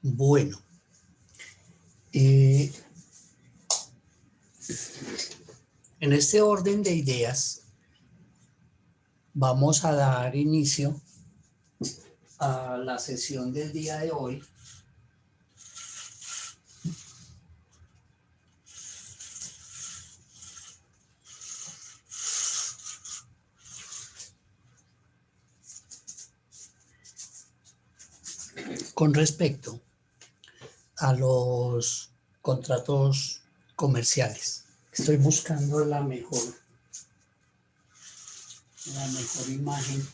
Bueno, en este orden de ideas vamos a dar inicio a la sesión del día de hoy. Con respecto a los contratos comerciales. Estoy buscando la mejor imagen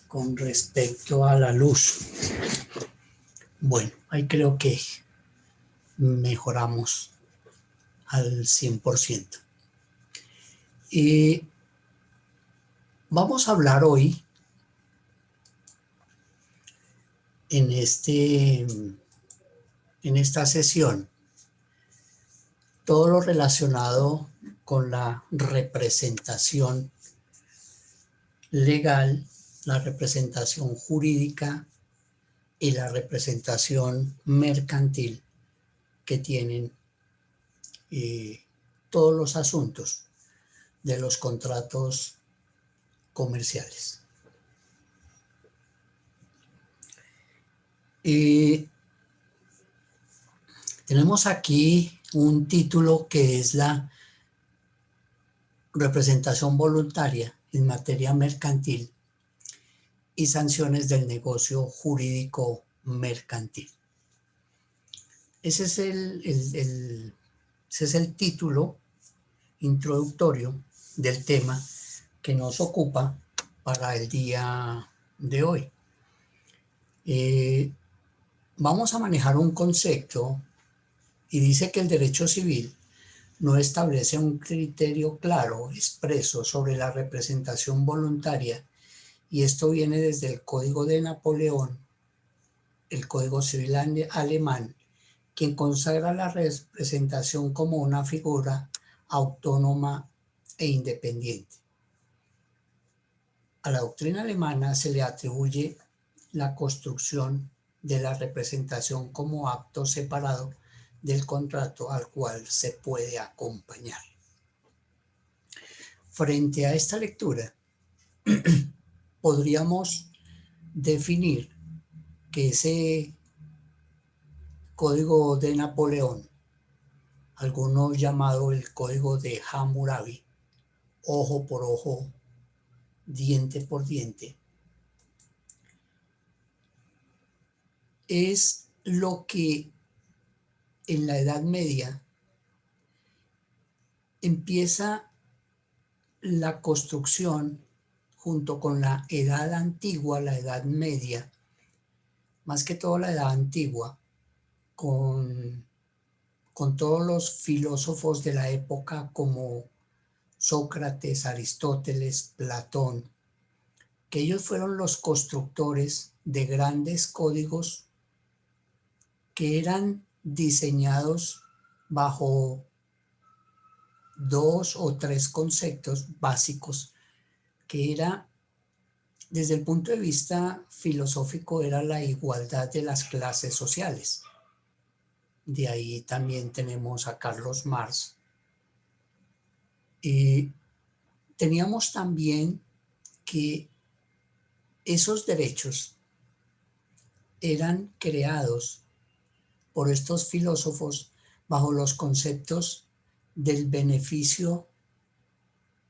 con respecto a la luz. Bueno, ahí creo que mejoramos al 100%. Y vamos a hablar hoy en esta sesión todo lo relacionado con la representación legal, la representación jurídica y la representación mercantil que tienen todos los asuntos de los contratos comerciales. Tenemos aquí un título que es la representación voluntaria en materia mercantil y sanciones del negocio jurídico mercantil. Ese es el título introductorio del tema que nos ocupa para el día de hoy. Vamos a manejar un concepto y dice que el derecho civil no establece un criterio claro, expreso sobre la representación voluntaria, y esto viene desde el Código de Napoleón, el Código Civil alemán, quien consagra la representación como una figura autónoma e independiente. A la doctrina alemana se le atribuye la construcción de la representación como acto separado del contrato al cual se puede acompañar. Frente a esta lectura, podríamos definir que ese Código de Napoleón, algunos llamado el Código de Hammurabi, ojo por ojo, diente por diente, es lo que en la Edad Media empieza la construcción junto con la Edad Antigua, la Edad Media, más que todo la Edad Antigua, con todos los filósofos de la época como Sócrates, Aristóteles, Platón, que ellos fueron los constructores de grandes códigos que eran diseñados bajo 2 o 3 conceptos básicos, que era, desde el punto de vista filosófico, era la igualdad de las clases sociales. De ahí también tenemos a Carlos Marx. Teníamos también que esos derechos eran creados por estos filósofos bajo los conceptos del beneficio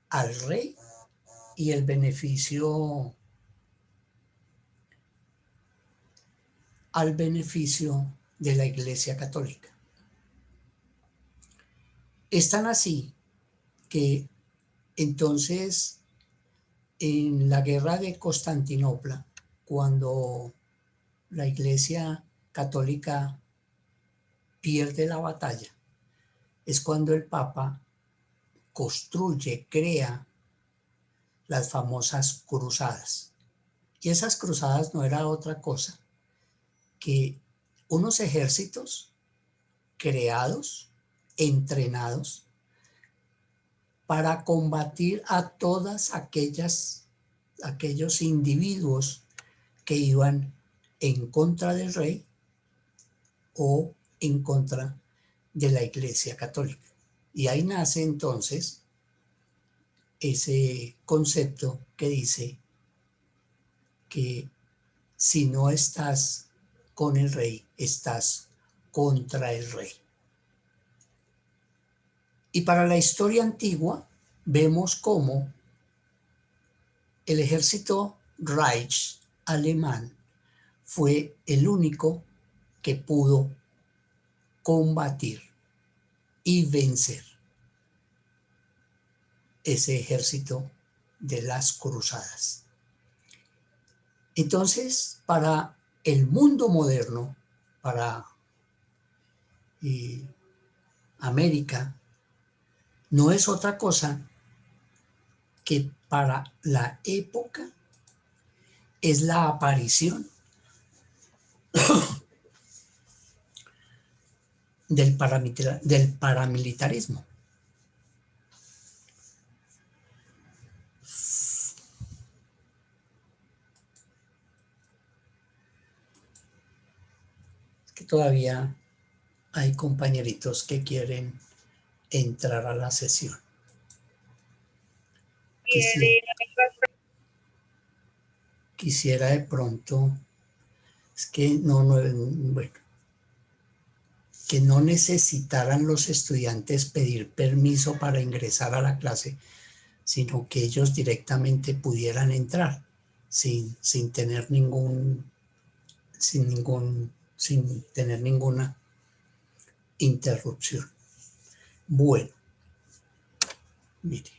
al rey y el beneficio de la Iglesia Católica. Es tan así que entonces en la guerra de Constantinopla, cuando la Iglesia Católica pierde la batalla, es cuando el Papa construye, crea las famosas cruzadas. Y esas cruzadas no era otra cosa que unos ejércitos creados, entrenados, para combatir a todas aquellos individuos que iban en contra del rey o en contra de la Iglesia Católica. Y ahí nace entonces ese concepto que dice que si no estás con el rey, estás contra el rey. Y para la historia antigua vemos cómo el ejército Reich alemán fue el único que pudo combatir y vencer ese ejército de las cruzadas. Entonces, para el mundo moderno, para América, no es otra cosa que para la época es la aparición del paramilitarismo. Es que todavía hay compañeritos que quieren entrar a la sesión. Quisiera de pronto, es que bueno, que no necesitaran los estudiantes pedir permiso para ingresar a la clase, sino que ellos directamente pudieran entrar sin tener sin tener ninguna interrupción. Bueno, mire.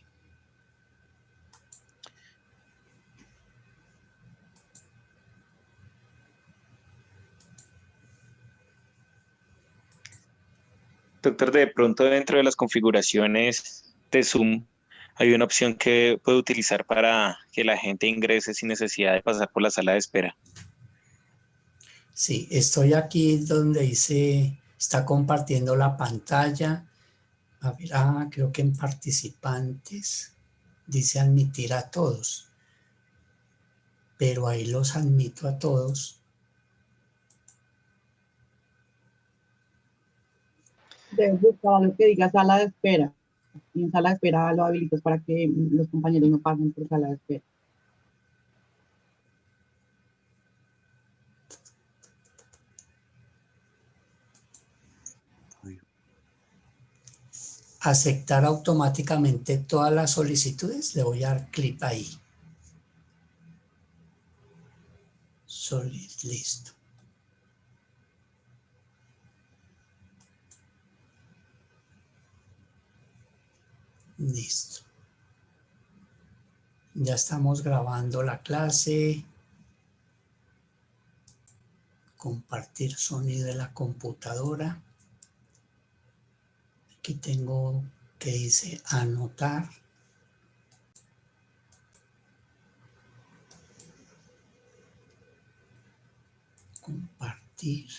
Doctor, de pronto dentro de las configuraciones de Zoom hay una opción que puede utilizar para que la gente ingrese sin necesidad de pasar por la sala de espera. Sí, estoy aquí donde dice, está compartiendo la pantalla. A ver, creo que en participantes dice admitir a todos, pero ahí los admito a todos. Debes buscar lo que diga sala de espera. Y en sala de espera lo habilitas para que los compañeros no pasen por sala de espera. Aceptar automáticamente todas las solicitudes, le voy a dar clic ahí. Listo. Listo. Ya estamos grabando la clase. Compartir sonido de la computadora. Aquí tengo que dice anotar. Compartir.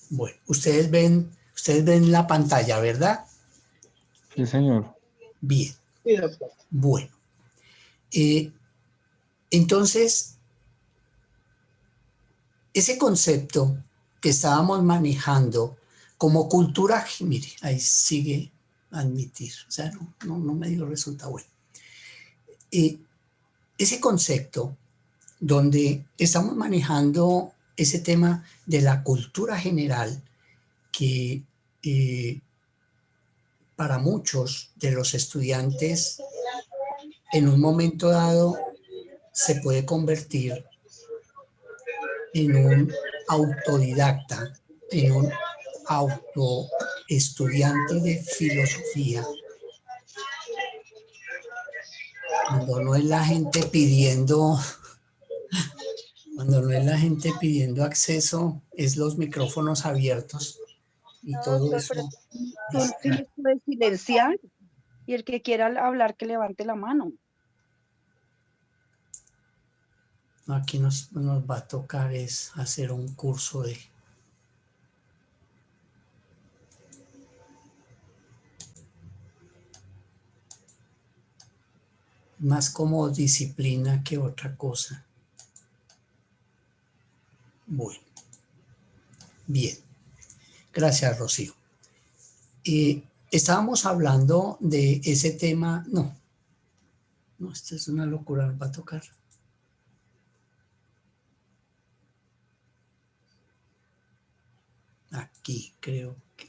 Bueno, ustedes ven la pantalla, ¿verdad? Sí, señor. Bien. Sí, doctor. Bueno. Entonces, ese concepto que estábamos manejando como cultura, mire, ahí sigue admitir, o sea, no me dio resulta bueno. Ese concepto donde estamos manejando ese tema de la cultura general que para muchos de los estudiantes en un momento dado se puede convertir en un autodidacta, en un autoestudiante de filosofía, cuando no es la gente pidiendo acceso, es los micrófonos abiertos y No, todo doctor, eso. pero tú sí les puedes silenciar y el que quiera hablar que levante la mano. Aquí nos va a tocar es hacer un curso de... más como disciplina que otra cosa. Bueno, bien. Gracias, Rocío. Estábamos hablando de ese tema. No, esto es una locura, nos va a tocar. Aquí creo que...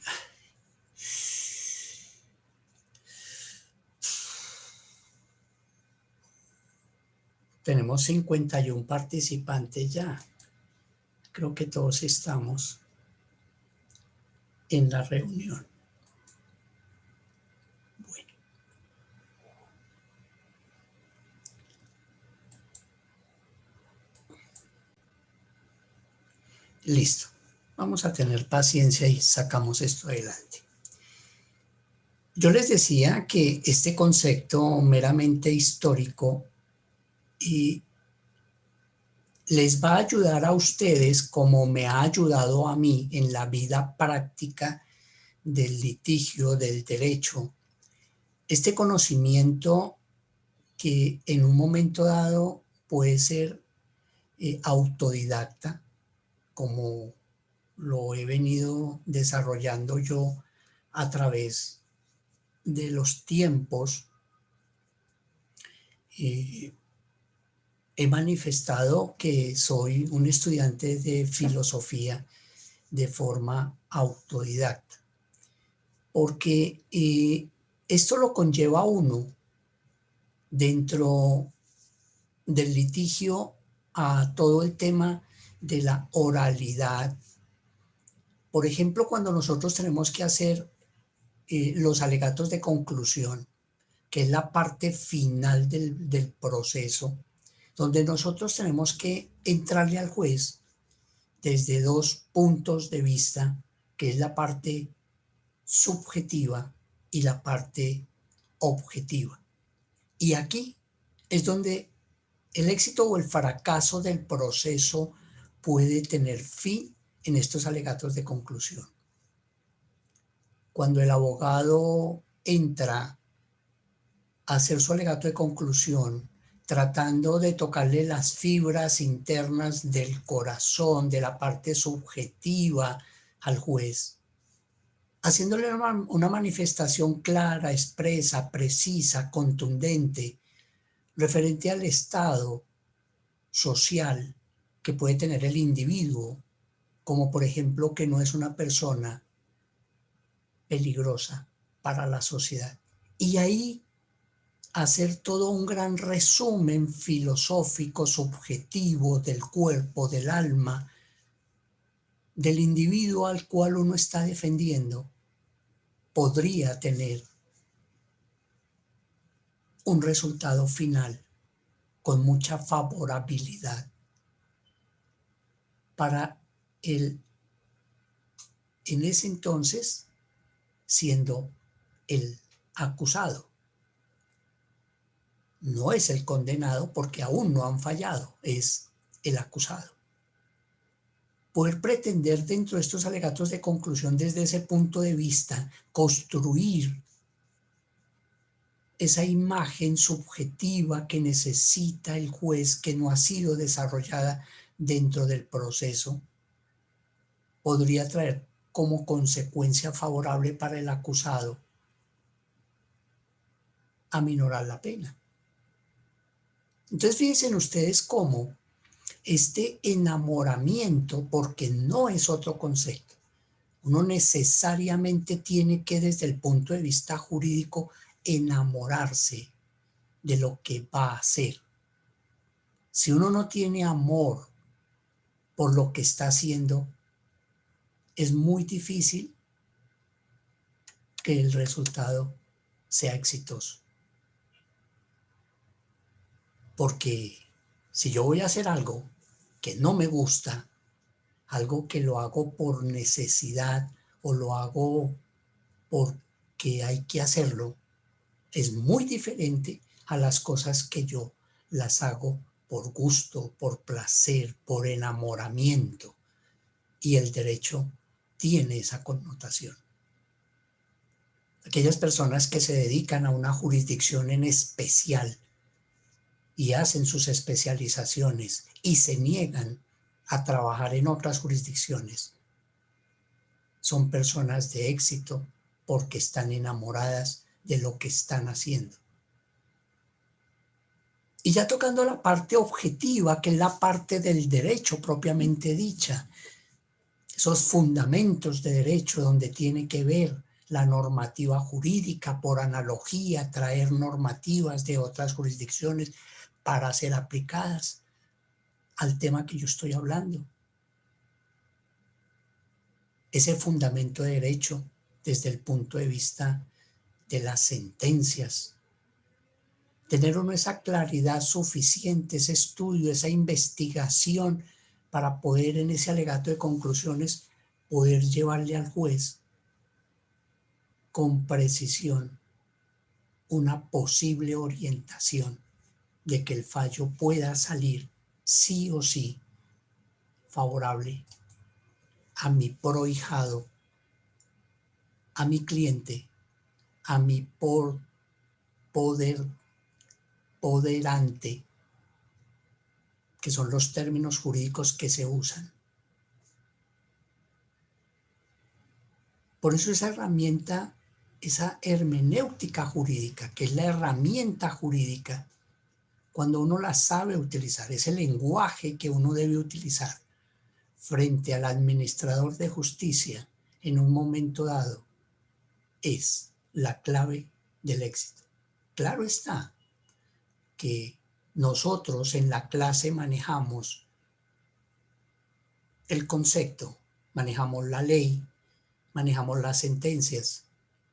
Tenemos 51 participantes ya. Creo que todos estamos en la reunión. Bueno. Listo. Vamos a tener paciencia y sacamos esto adelante. Yo les decía que este concepto meramente histórico les va a ayudar a ustedes como me ha ayudado a mí en la vida práctica del litigio, del derecho. Este conocimiento que en un momento dado puede ser autodidacta, como lo he venido desarrollando yo a través de los tiempos. He manifestado que soy un estudiante de filosofía de forma autodidacta, porque esto lo conlleva a uno dentro del litigio a todo el tema de la oralidad. Por ejemplo, cuando nosotros tenemos que hacer los alegatos de conclusión, que es la parte final del proceso, donde nosotros tenemos que entrarle al juez desde dos puntos de vista, que es la parte subjetiva y la parte objetiva. Y aquí es donde el éxito o el fracaso del proceso puede tener fin en estos alegatos de conclusión. Cuando el abogado entra a hacer su alegato de conclusión, tratando de tocarle las fibras internas del corazón, de la parte subjetiva al juez, haciéndole una manifestación clara, expresa, precisa, contundente, referente al estado social que puede tener el individuo, como por ejemplo que no es una persona peligrosa para la sociedad. Y ahí hacer todo un gran resumen filosófico, subjetivo del cuerpo, del alma, del individuo al cual uno está defendiendo, podría tener un resultado final con mucha favorabilidad para él, en ese entonces, siendo el acusado. No es el condenado porque aún no han fallado, es el acusado. Poder pretender dentro de estos alegatos de conclusión desde ese punto de vista, construir esa imagen subjetiva que necesita el juez, que no ha sido desarrollada dentro del proceso, podría traer como consecuencia favorable para el acusado aminorar la pena. Entonces fíjense ustedes cómo este enamoramiento, porque no es otro concepto, uno necesariamente tiene que desde el punto de vista jurídico enamorarse de lo que va a hacer. Si uno no tiene amor por lo que está haciendo, es muy difícil que el resultado sea exitoso. Porque si yo voy a hacer algo que no me gusta, algo que lo hago por necesidad o lo hago porque hay que hacerlo, es muy diferente a las cosas que yo las hago por gusto, por placer, por enamoramiento. Y el derecho tiene esa connotación. Aquellas personas que se dedican a una jurisdicción en especial, y hacen sus especializaciones y se niegan a trabajar en otras jurisdicciones son personas de éxito porque están enamoradas de lo que están haciendo. Y ya tocando la parte objetiva, que es la parte del derecho propiamente dicha, esos fundamentos de derecho donde tiene que ver la normativa jurídica, por analogía, traer normativas de otras jurisdicciones para ser aplicadas al tema que yo estoy hablando. Ese fundamento de derecho desde el punto de vista de las sentencias, tener uno esa claridad suficiente, ese estudio, esa investigación para poder en ese alegato de conclusiones poder llevarle al juez con precisión una posible orientación de que el fallo pueda salir sí o sí favorable a mi prohijado, a mi cliente, a mi poderante, que son los términos jurídicos que se usan. Por eso esa herramienta, esa hermenéutica jurídica, que es la herramienta jurídica, cuando uno la sabe utilizar, ese lenguaje que uno debe utilizar frente al administrador de justicia en un momento dado, es la clave del éxito. Claro está que nosotros en la clase manejamos el concepto, manejamos la ley, manejamos las sentencias,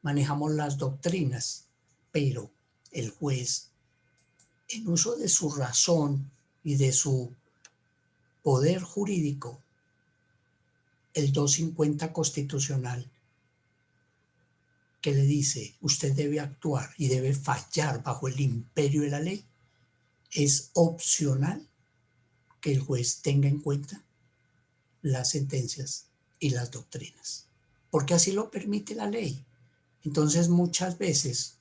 manejamos las doctrinas, pero el juez, en uso de su razón y de su poder jurídico, el 250 constitucional, que le dice usted debe actuar y debe fallar bajo el imperio de la ley, es opcional que el juez tenga en cuenta las sentencias y las doctrinas, porque así lo permite la ley. Entonces muchas veces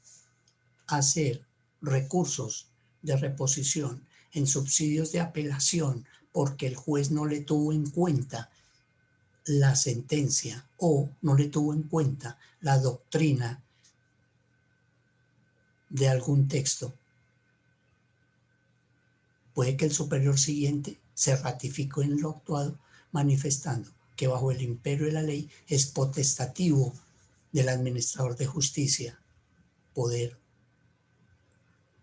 hacer recursos de reposición en subsidios de apelación porque el juez no le tuvo en cuenta la sentencia o no le tuvo en cuenta la doctrina de algún texto, puede que el superior siguiente se ratificó en lo actuado, manifestando que bajo el imperio de la ley es potestativo del administrador de justicia poder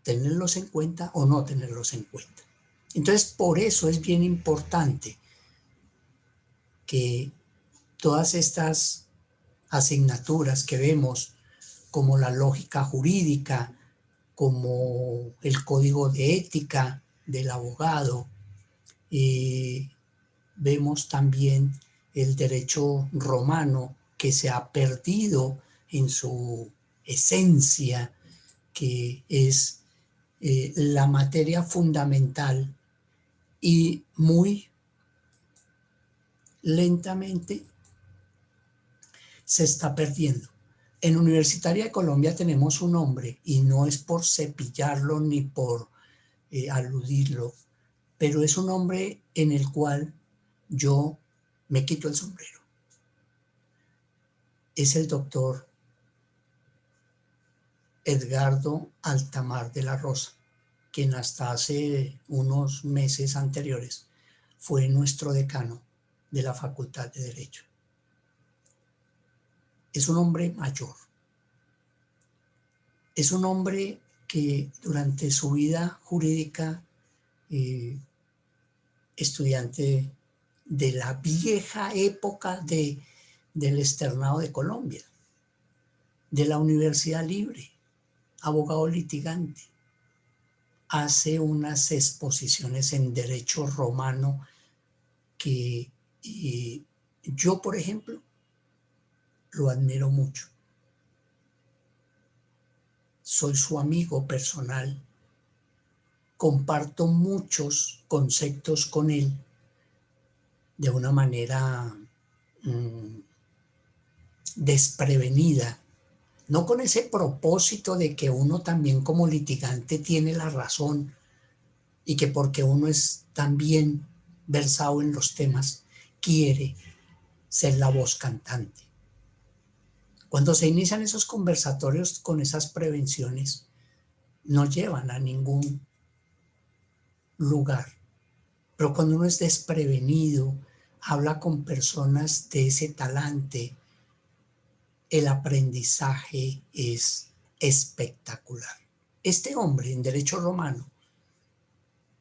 tenerlos en cuenta o no tenerlos en cuenta. Entonces, por eso es bien importante que todas estas asignaturas que vemos, como la lógica jurídica, como el código de ética del abogado, vemos también el derecho romano que se ha perdido en su esencia, que es la materia fundamental, y muy lentamente se está perdiendo. En Universitaria de Colombia tenemos un hombre, y no es por cepillarlo ni por aludirlo, pero es un hombre en el cual yo me quito el sombrero. Es el doctor Edgardo Altamar de la Rosa, quien hasta hace unos meses anteriores fue nuestro decano de la Facultad de Derecho. Es un hombre mayor. Es un hombre que durante su vida jurídica, estudiante de la vieja época del externado de Colombia, de la Universidad Libre, abogado litigante, hace unas exposiciones en derecho romano que yo, por ejemplo, lo admiro mucho. Soy su amigo personal, comparto muchos conceptos con él de una manera desprevenida, no con ese propósito de que uno también como litigante tiene la razón, y que porque uno es tan bien versado en los temas, quiere ser la voz cantante. Cuando se inician esos conversatorios con esas prevenciones, no llevan a ningún lugar. Pero cuando uno es desprevenido, habla con personas de ese talante, el aprendizaje es espectacular. Este hombre en derecho romano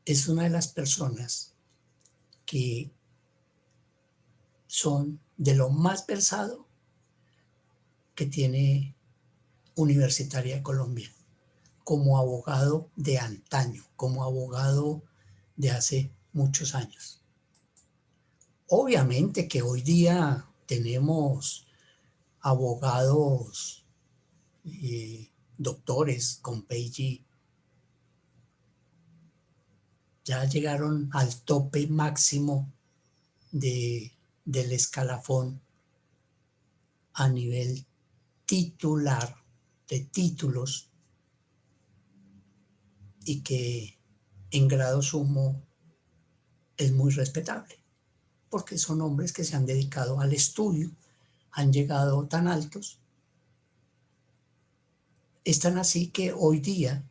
es una de las personas que son de lo más versado que tiene Universitaria de Colombia, como abogado de antaño, como abogado de hace muchos años. Obviamente que hoy día tenemos abogados, doctores con PhD, ya llegaron al tope máximo del escalafón a nivel titular de títulos y que en grado sumo es muy respetable, porque son hombres que se han dedicado al estudio, han llegado tan altos. Es tan así que hoy día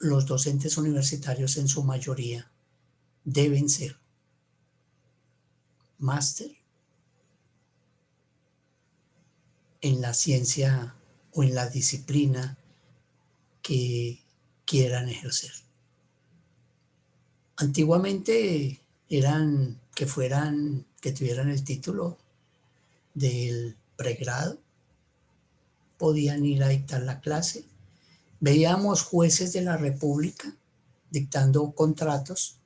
los docentes universitarios en su mayoría deben ser máster en la ciencia o en la disciplina que quieran ejercer. Antiguamente eran que tuvieran el título del pregrado, podían ir a dictar la clase. Veíamos jueces de la República dictando contratos,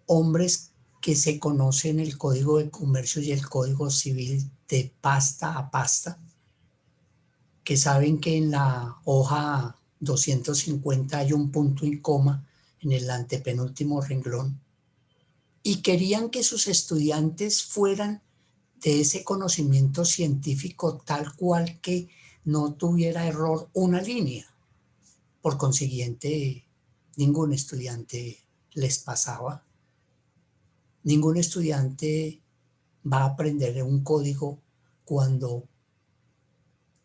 hombres que se conocen el Código de Comercio y el Código Civil de pasta a pasta, que saben que en la hoja 250 hay un punto y coma en el antepenúltimo renglón, y querían que sus estudiantes fueran de ese conocimiento científico tal cual que no tuviera error una línea. Por consiguiente, ningún estudiante les pasaba. Ningún estudiante va a aprender un código cuando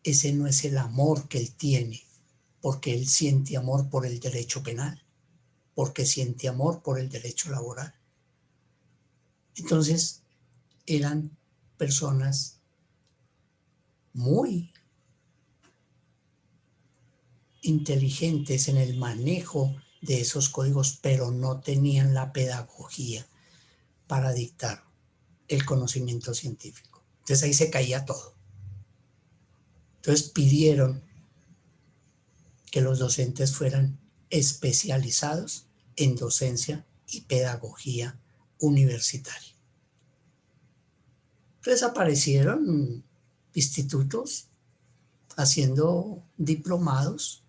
ese no es el amor que él tiene, porque él siente amor por el derecho penal, porque siente amor por el derecho laboral. Entonces, eran personas muy inteligentes en el manejo de esos códigos, pero no tenían la pedagogía para dictar el conocimiento científico. Entonces ahí se caía todo. Entonces pidieron que los docentes fueran especializados en docencia y pedagogía universitaria. Entonces aparecieron institutos haciendo diplomados.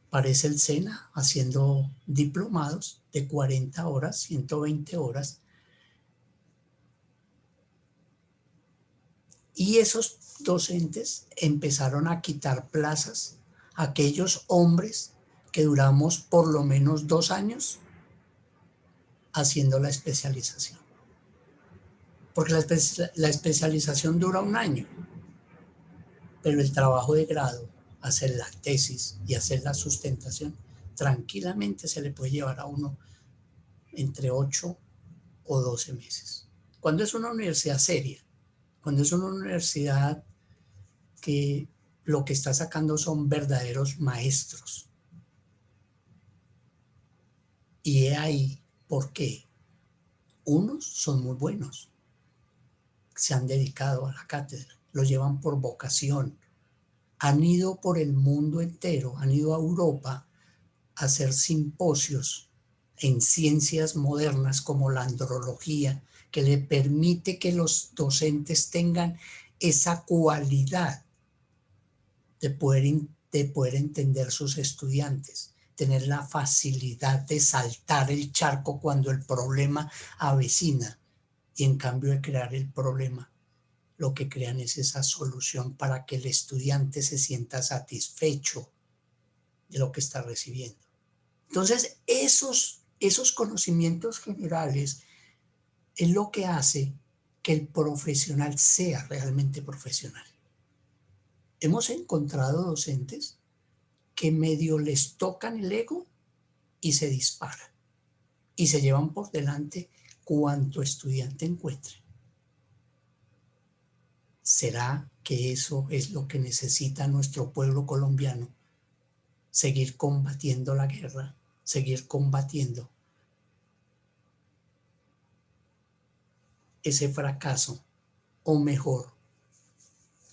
Aparece el SENA haciendo diplomados de 40 horas, 120 horas. Y esos docentes empezaron a quitar plazas a aquellos hombres que duramos por lo menos 2 años haciendo la especialización. Porque la especialización dura 1 año, pero el trabajo de grado, hacer la tesis y hacer la sustentación, tranquilamente se le puede llevar a uno entre 8 o 12 meses. Cuando es una universidad seria, cuando es una universidad que lo que está sacando son verdaderos maestros. Y he ahí por qué. Unos son muy buenos, se han dedicado a la cátedra, lo llevan por vocación, han ido por el mundo entero, han ido a Europa a hacer simposios en ciencias modernas como la andrología, que le permite que los docentes tengan esa cualidad de poder entender sus estudiantes, tener la facilidad de saltar el charco cuando el problema avecina, y en cambio de crear el problema, lo que crean es esa solución para que el estudiante se sienta satisfecho de lo que está recibiendo. Entonces, esos conocimientos generales es lo que hace que el profesional sea realmente profesional. Hemos encontrado docentes que medio les tocan el ego y se disparan y se llevan por delante cuanto estudiante encuentre. ¿Será que eso es lo que necesita nuestro pueblo colombiano? Seguir combatiendo la guerra, seguir combatiendo ese fracaso, o mejor,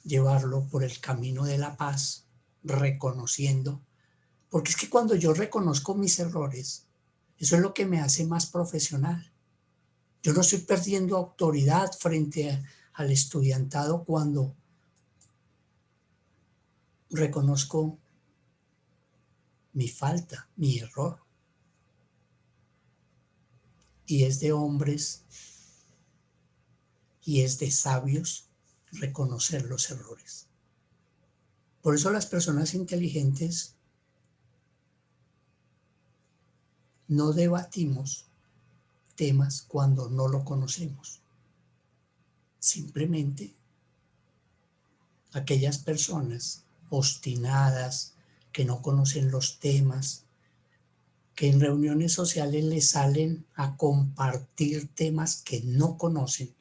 llevarlo por el camino de la paz, reconociendo, porque es que cuando yo reconozco mis errores, eso es lo que me hace más profesional. Yo no estoy perdiendo autoridad frente al estudiantado cuando reconozco mi falta, mi error. Y es de hombres y es de sabios reconocer los errores. Por eso las personas inteligentes no debatimos temas cuando no lo conocemos. Simplemente aquellas personas obstinadas que no conocen los temas, que en reuniones sociales les salen a compartir temas que no conocen,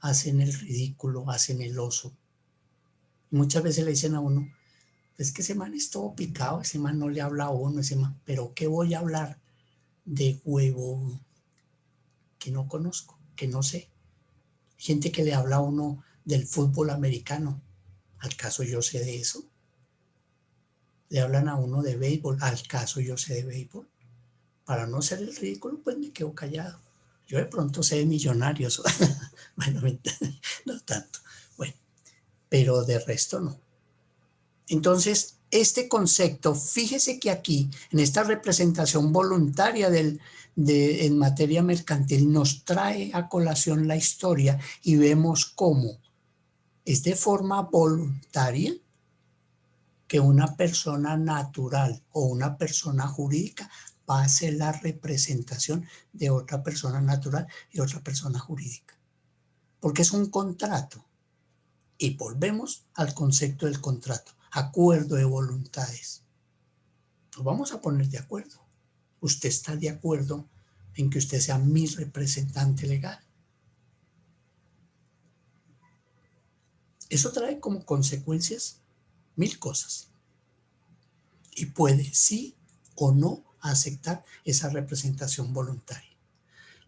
hacen el ridículo, hacen el oso. Muchas veces le dicen a uno, es que ese man es todo picado, ese man no le habla a uno, ese man, pero ¿qué voy a hablar de huevo que no conozco, que no sé? Gente que le habla a uno del fútbol americano, ¿al caso yo sé de eso? Le hablan a uno de béisbol, ¿al caso yo sé de béisbol? Para no ser el ridículo, pues me quedo callado. Yo de pronto sé de Millonarios, bueno, no tanto, bueno, pero de resto no. Entonces, este concepto, fíjese que aquí, en esta representación voluntaria en materia mercantil, nos trae a colación la historia y vemos cómo es de forma voluntaria que una persona natural o una persona jurídica va a ser la representación de otra persona natural y otra persona jurídica. Porque es un contrato. Y volvemos al concepto del contrato, acuerdo de voluntades. Nos vamos a poner de acuerdo. Usted está de acuerdo en que usted sea mi representante legal. Eso trae como consecuencias 1000 cosas. Y puede sí o no aceptar esa representación voluntaria.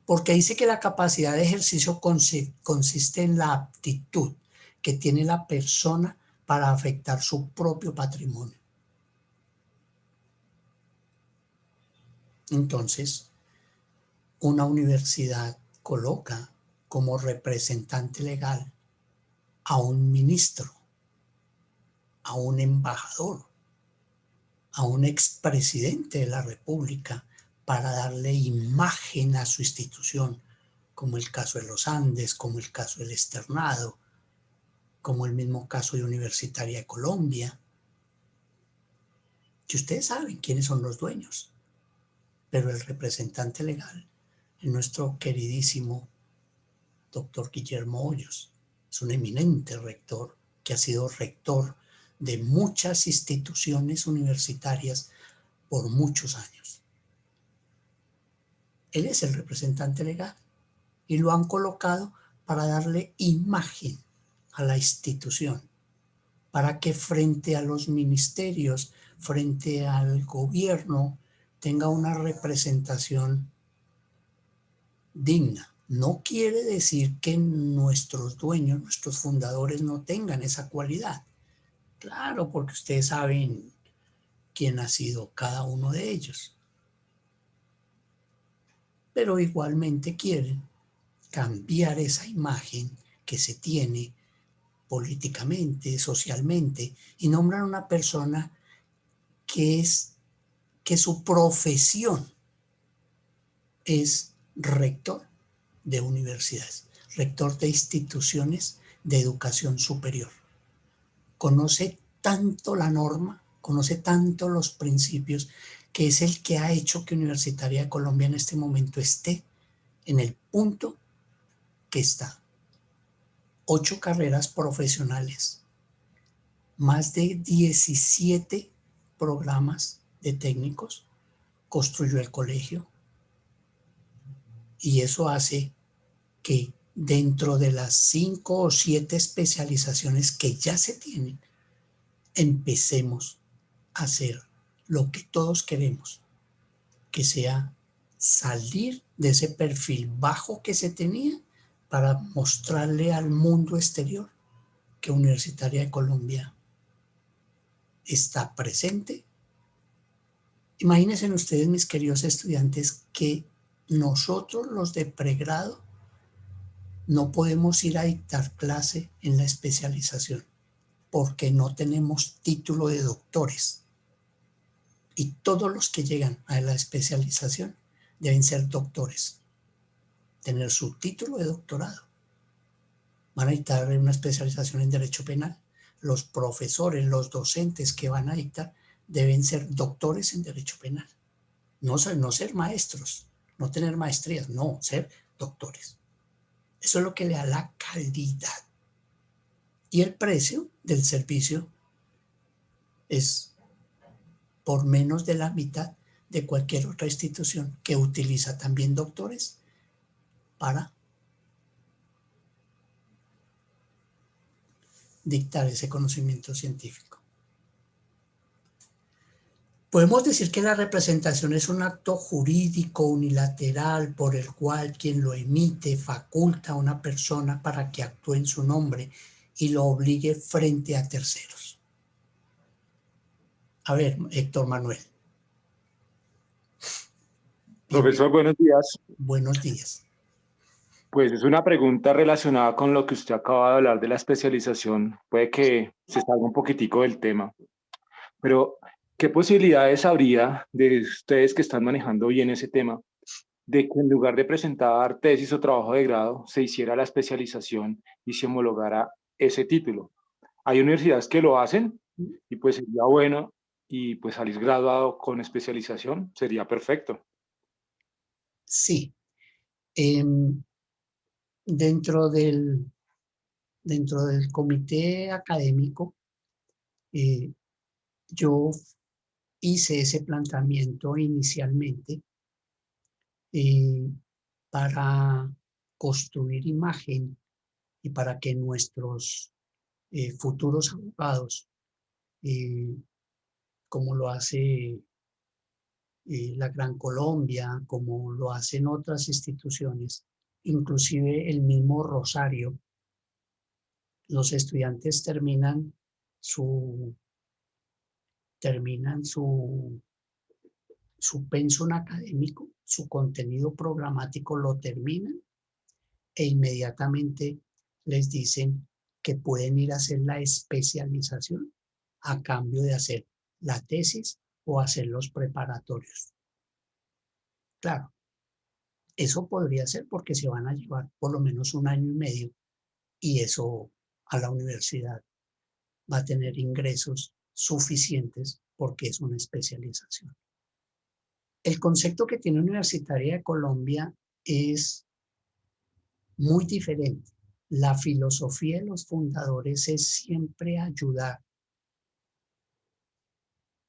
Porque dice que la capacidad de ejercicio consiste en la aptitud que tiene la persona para afectar su propio patrimonio. Entonces, una universidad coloca como representante legal a un ministro, a un embajador, a un expresidente de la República para darle imagen a su institución, como el caso de los Andes, como el caso del Externado, como el mismo caso de Universitaria de Colombia, que ustedes saben quiénes son los dueños, pero el representante legal es nuestro queridísimo doctor Guillermo Hoyos. Es un eminente rector que ha sido rector de muchas instituciones universitarias por muchos años. Él es el representante legal y lo han colocado para darle imagen a la institución, para que frente a los ministerios, frente al gobierno, tenga una representación digna. No quiere decir que nuestros dueños, nuestros fundadores no tengan esa cualidad. Claro, porque ustedes saben quién ha sido cada uno de ellos. Pero igualmente quieren cambiar esa imagen que se tiene políticamente, socialmente, y nombran una persona que su profesión es rector de universidades, rector de instituciones de educación superior. Conoce tanto la norma conoce tanto los principios, que es el que ha hecho que Universitaria de Colombia en este momento esté en el punto que está. 8 carreras profesionales, más de 17 programas de técnicos, construyó el colegio. Y eso hace que dentro de las 5 o 7 especializaciones que ya se tienen, empecemos a hacer lo que todos queremos, que sea salir de ese perfil bajo que se tenía para mostrarle al mundo exterior que Universitaria de Colombia está presente. Imagínense ustedes, mis queridos estudiantes, que nosotros los de pregrado no podemos ir a dictar clase en la especialización porque no tenemos título de doctores. Y todos los que llegan a la especialización deben ser doctores, tener su título de doctorado. Van a dictar una especialización en Derecho Penal. Los profesores, los docentes que van a dictar deben ser doctores en Derecho Penal. No ser maestros, no tener maestrías, no, ser doctores. Eso es lo que le da la calidad. Y el precio del servicio es por menos de la mitad de cualquier otra institución que utiliza también doctores para dictar ese conocimiento científico. Podemos decir que la representación es un acto jurídico unilateral por el cual quien lo emite faculta a una persona para que actúe en su nombre y lo obligue frente a terceros. A ver, Héctor Manuel. Profesor, buenos días. Buenos días. Pues es una pregunta relacionada con lo que usted acaba de hablar de la especialización. Puede que se salga un poquitico del tema, pero ¿qué posibilidades habría de ustedes que están manejando bien ese tema de que en lugar de presentar tesis o trabajo de grado se hiciera la especialización y se homologara ese título? Hay universidades que lo hacen y pues sería bueno, y pues salir graduado con especialización sería perfecto. Sí. Dentro del comité académico, yo hice ese planteamiento inicialmente para construir imagen y para que nuestros futuros abogados, como lo hace la Gran Colombia, como lo hacen otras instituciones, inclusive el mismo Rosario, los estudiantes terminan su pensum académico, su contenido programático lo terminan e inmediatamente les dicen que pueden ir a hacer la especialización a cambio de hacer la tesis o hacer los preparatorios. Claro, eso podría ser porque se van a llevar por lo menos 1 año y medio y eso a la universidad va a tener ingresos suficientes porque es una especialización. El concepto que tiene Universitaria de Colombia es muy diferente. La filosofía de los fundadores es siempre ayudar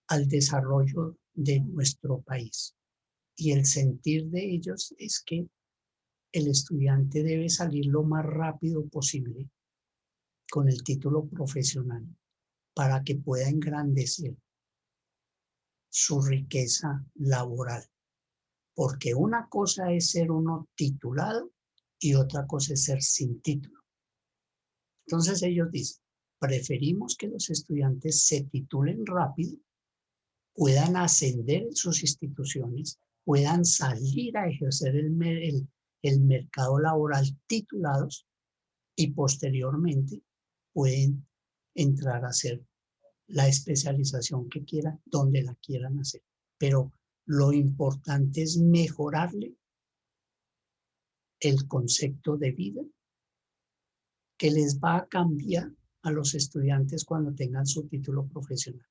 al desarrollo de nuestro país. Y el sentir de ellos es que el estudiante debe salir lo más rápido posible con el título profesional para que pueda engrandecer su riqueza laboral. Porque una cosa es ser uno titulado y otra cosa es ser sin título. Entonces ellos dicen, preferimos que los estudiantes se titulen rápido, puedan ascender en sus instituciones, puedan salir a ejercer el mercado laboral titulados y posteriormente pueden entrar a hacer la especialización que quieran, donde la quieran hacer. Pero lo importante es mejorarle el concepto de vida que les va a cambiar a los estudiantes cuando tengan su título profesional.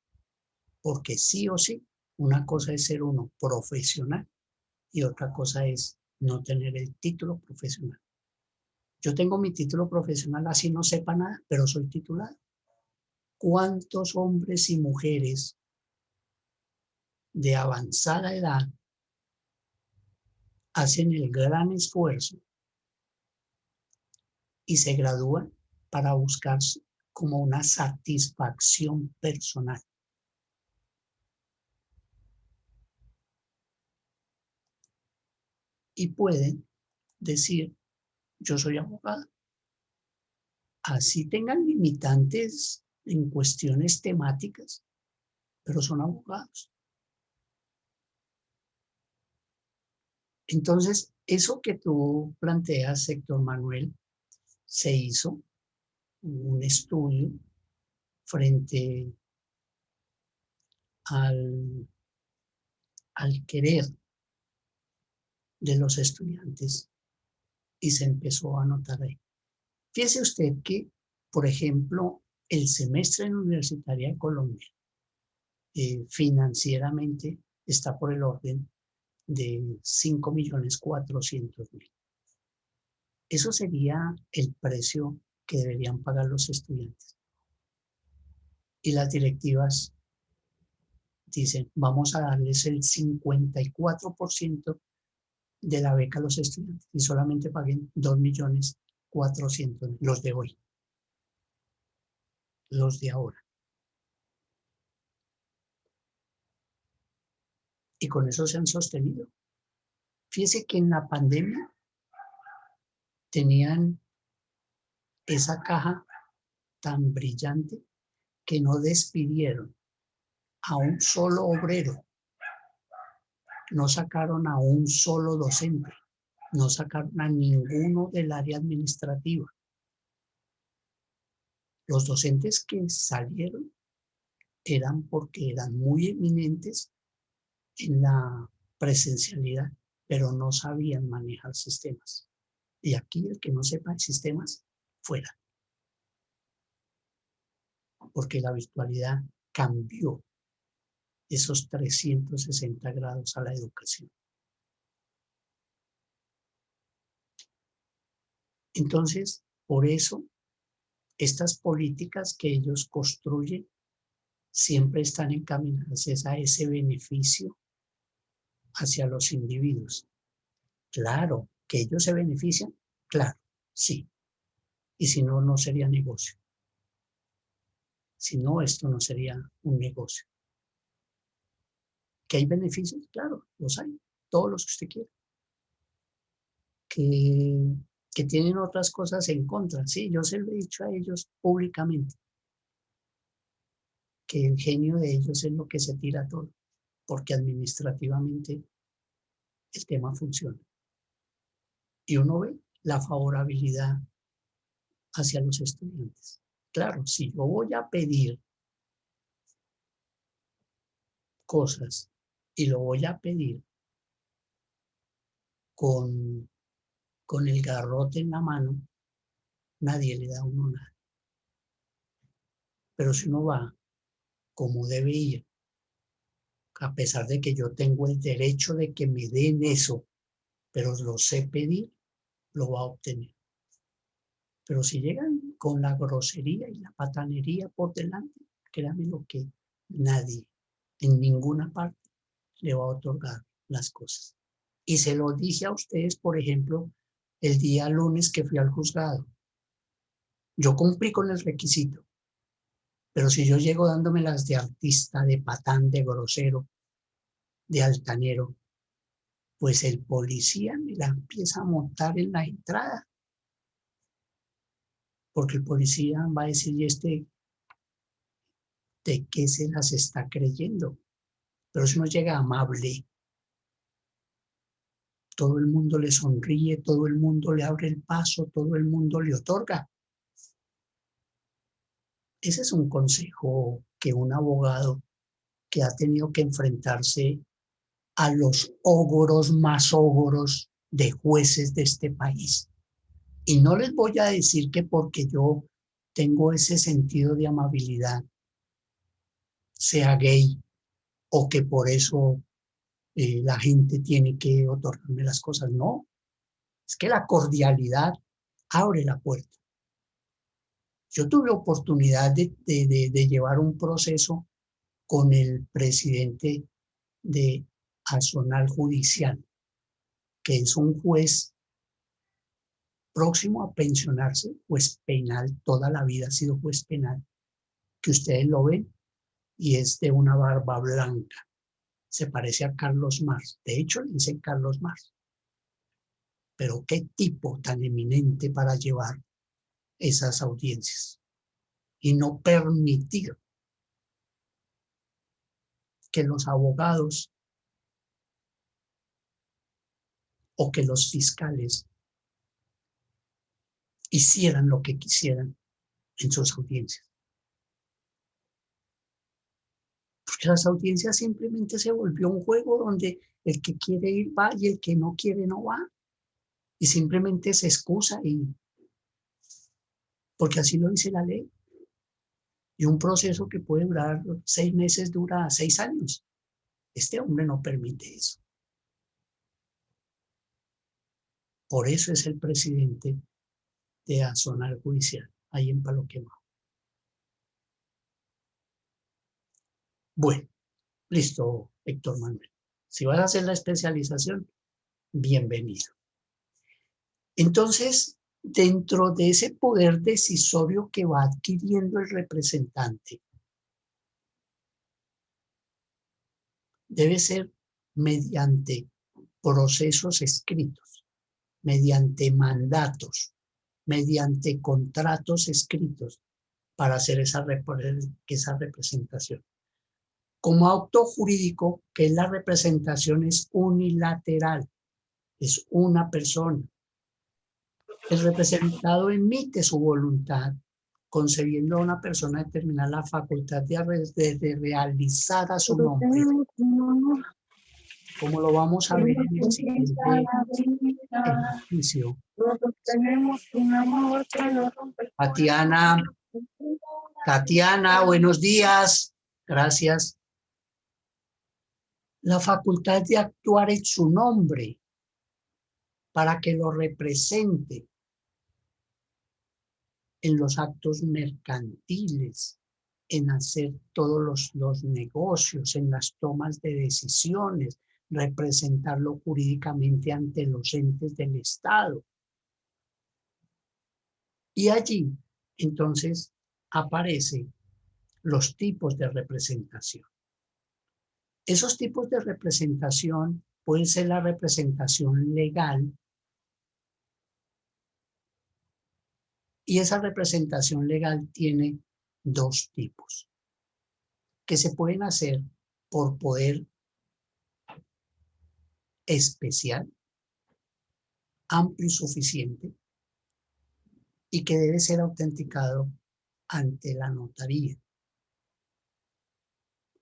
porque sí o sí, una cosa es ser uno profesional y otra cosa es no tener el título profesional. Yo tengo mi título profesional, así no sepa nada, pero soy titulado. ¿Cuántos hombres y mujeres de avanzada edad hacen el gran esfuerzo y se gradúan para buscar como una satisfacción personal? Y pueden decir, yo soy abogado. Así tengan limitantes en cuestiones temáticas, pero son abogados. Entonces, eso que tú planteas, Héctor Manuel, se hizo un estudio frente al querer de los estudiantes y se empezó a notar ahí. Fíjese usted que, por ejemplo, el semestre en Universitaria de Colombia financieramente está por el orden de 5.400.000. Eso sería el precio que deberían pagar los estudiantes. Y las directivas dicen, vamos a darles el 54% de la beca a los estudiantes y solamente paguen 2.400.000, los de hoy, los de ahora. Y con eso se han sostenido. Fíjese que en la pandemia tenían esa caja tan brillante que no despidieron a un solo obrero, no sacaron a un solo docente, no sacaron a ninguno del área administrativa. Los docentes que salieron eran porque eran muy eminentes en la presencialidad, pero no sabían manejar sistemas. Y aquí el que no sepa de sistemas, fuera. Porque la virtualidad cambió esos 360 grados a la educación. Entonces, por eso, estas políticas que ellos construyen siempre están encaminadas a ese beneficio hacia los individuos. Claro, que ellos se benefician, claro, sí. Y si no, no sería negocio. Si no, esto no sería un negocio. ¿Que hay beneficios? Claro, los hay, todos los que usted quiera. Que tienen otras cosas en contra. Sí, yo se lo he dicho a ellos públicamente, que el genio de ellos es lo que se tira todo, porque administrativamente el tema funciona. Y uno ve la favorabilidad hacia los estudiantes. Claro, si yo voy a pedir cosas y lo voy a pedir con el garrote en la mano, nadie le da a uno nada. Pero si uno va como debe ir, a pesar de que yo tengo el derecho de que me den eso, pero lo sé pedir, lo va a obtener. Pero si llegan con la grosería y la patanería por delante, créanme lo que nadie, en ninguna parte, le va a otorgar las cosas. Y se lo dije a ustedes, por ejemplo, el día lunes que fui al juzgado. Yo cumplí con el requisito, pero si yo llego dándomelas de artista, de patán, de grosero, de altanero, pues el policía me la empieza a montar en la entrada. Porque el policía va a decir, ¿y este de qué se las está creyendo? Pero si uno llega amable, todo el mundo le sonríe, todo el mundo le abre el paso, todo el mundo le otorga. Ese es un consejo que un abogado que ha tenido que enfrentarse a los ogros más ogros de jueces de este país. Y no les voy a decir que porque yo tengo ese sentido de amabilidad, sea gay, o que por eso la gente tiene que otorgarme las cosas. No, es que la cordialidad abre la puerta. Yo tuve oportunidad de llevar un proceso con el presidente de Azonal Judicial, que es un juez próximo a pensionarse, juez penal, toda la vida ha sido juez penal, que ustedes lo ven y es de una barba blanca. Se parece a Carlos Marx. De hecho, le dicen Carlos Marx. Pero qué tipo tan eminente para llevar esas audiencias y no permitir que los abogados o que los fiscales hicieran lo que quisieran en sus audiencias. Porque las audiencias simplemente se volvió un juego donde el que quiere ir va y el que no quiere no va. Y simplemente se excusa porque así lo dice la ley. Y un proceso que puede durar 6 meses dura 6 años. Este hombre no permite eso. Por eso es el presidente de Azonal Judicial, ahí en Palo Quemado. Bueno, listo, Héctor Manuel. Si vas a hacer la especialización, bienvenido. Entonces, dentro de ese poder decisorio que va adquiriendo el representante, debe ser mediante procesos escritos, mediante mandatos, mediante contratos escritos para hacer esa representación. Como acto jurídico, que es la representación, es unilateral, es una persona. El representado emite su voluntad, concediendo a una persona determinada la facultad de realizar a su nombre, como lo vamos a ver en el siguiente ejercicio. Tatiana, buenos días. Gracias. La facultad de actuar en su nombre para que lo represente en los actos mercantiles, en hacer todos los negocios, en las tomas de decisiones, representarlo jurídicamente ante los entes del Estado. Y allí, entonces, aparecen los tipos de representación. Esos tipos de representación pueden ser la representación legal, y esa representación legal tiene 2 tipos, que se pueden hacer por poder especial, amplio y suficiente, y que debe ser autenticado ante la notaría.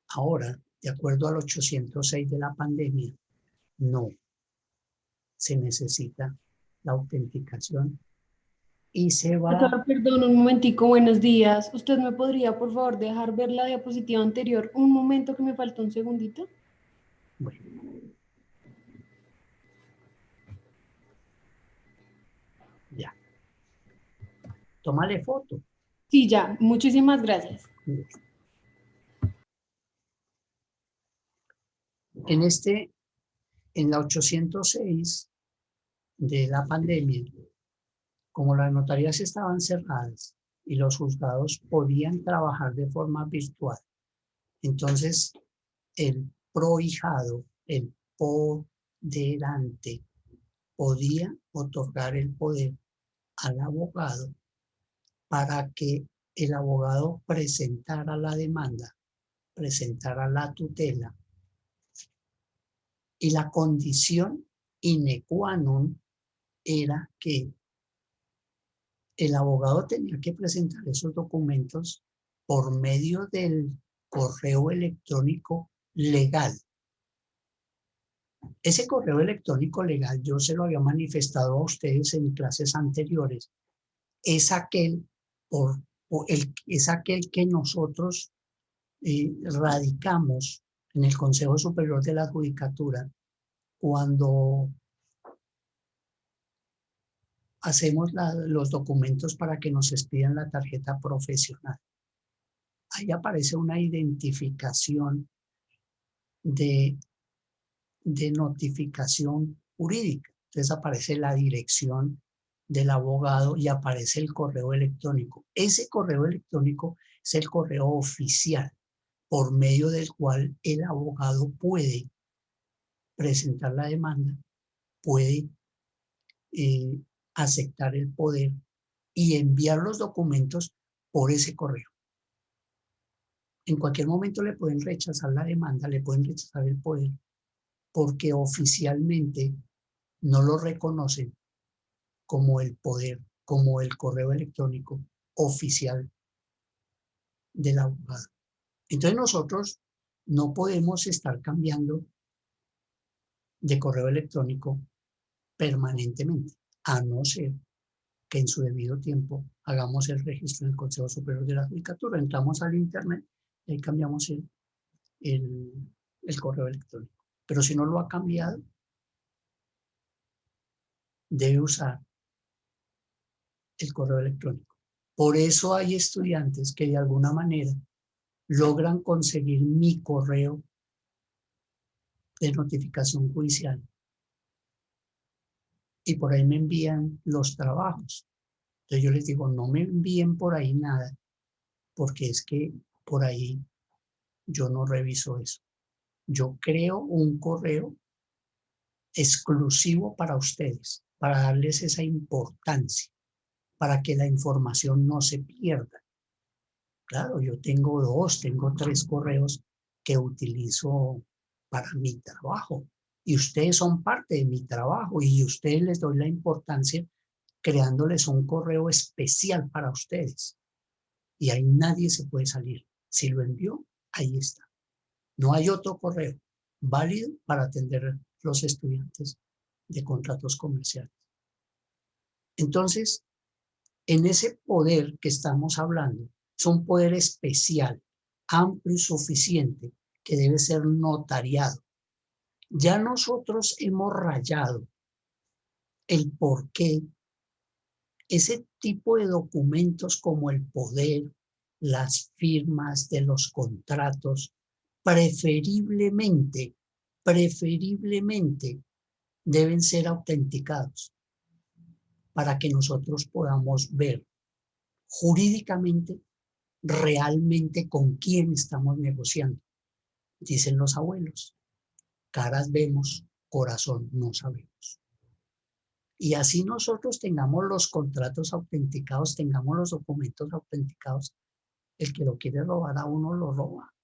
Ahora, de acuerdo al 806 de la pandemia, no se necesita la autenticación y se va... Doctor, perdón, un momentico, buenos días. ¿Usted me podría, por favor, dejar ver la diapositiva anterior? Un momento, que me faltó un segundito. Bueno. Ya. Tómale foto. Sí, ya. Muchísimas gracias. En la 806 de la pandemia, como las notarías estaban cerradas y los juzgados podían trabajar de forma virtual, entonces el prohijado, el poderante, podía otorgar el poder al abogado para que el abogado presentara la demanda, presentara la tutela, y la condición sine qua non era que el abogado tenía que presentar esos documentos por medio del correo electrónico legal. Ese correo electrónico legal, yo se lo había manifestado a ustedes en clases anteriores, es aquel que nosotros radicamos en el Consejo Superior de la Judicatura, cuando hacemos los documentos para que nos expidan la tarjeta profesional. Ahí aparece una identificación de notificación jurídica. Entonces aparece la dirección del abogado y aparece el correo electrónico. Ese correo electrónico es el correo oficial por medio del cual el abogado puede presentar la demanda, puede aceptar el poder y enviar los documentos por ese correo. En cualquier momento le pueden rechazar la demanda, le pueden rechazar el poder, porque oficialmente no lo reconocen como el poder, como el correo electrónico oficial del abogado. Entonces nosotros no podemos estar cambiando de correo electrónico permanentemente, a no ser que en su debido tiempo hagamos el registro en el Consejo Superior de la Judicatura, entramos al internet y ahí cambiamos el correo electrónico. Pero si no lo ha cambiado, debe usar el correo electrónico. Por eso hay estudiantes que de alguna manera logran conseguir mi correo de notificación judicial y por ahí me envían los trabajos. Entonces yo les digo, no me envíen por ahí nada, porque es que por ahí yo no reviso eso. Yo creo un correo exclusivo para ustedes, para darles esa importancia, para que la información no se pierda. Claro, yo tengo 2, tengo 3 correos que utilizo para mi trabajo y ustedes son parte de mi trabajo y a ustedes les doy la importancia creándoles un correo especial para ustedes y ahí nadie se puede salir. Si lo envió, ahí está. No hay otro correo válido para atender los estudiantes de contratos comerciales. Entonces, en ese poder que estamos hablando, es un poder especial, amplio y suficiente, que debe ser notariado. Ya nosotros hemos rayado el por qué ese tipo de documentos como el poder, las firmas de los contratos, preferiblemente deben ser autenticados para que nosotros podamos ver jurídicamente realmente con quién estamos negociando. Dicen los abuelos, caras vemos, corazón no sabemos. Y así nosotros tengamos los contratos autenticados, tengamos los documentos autenticados, el que lo quiere robar a uno lo roba.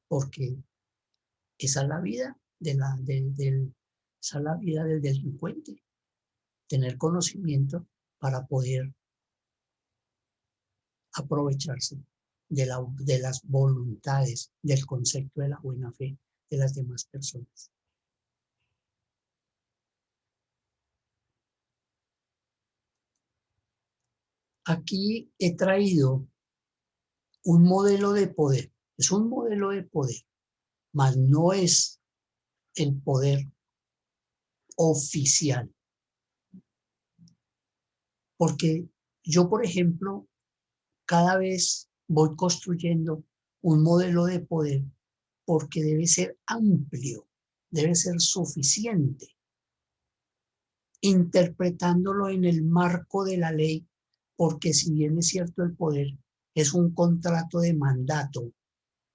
Porque esa es la vida esa es la vida del delincuente. Tener conocimiento para poder aprovecharse de las voluntades, del concepto de la buena fe de las demás personas. Aquí he traído un modelo de poder. Es un modelo de poder, mas no es el poder oficial. Porque yo, por ejemplo, cada vez voy construyendo un modelo de poder porque debe ser amplio, debe ser suficiente, interpretándolo en el marco de la ley, porque si bien es cierto el poder es un contrato de mandato,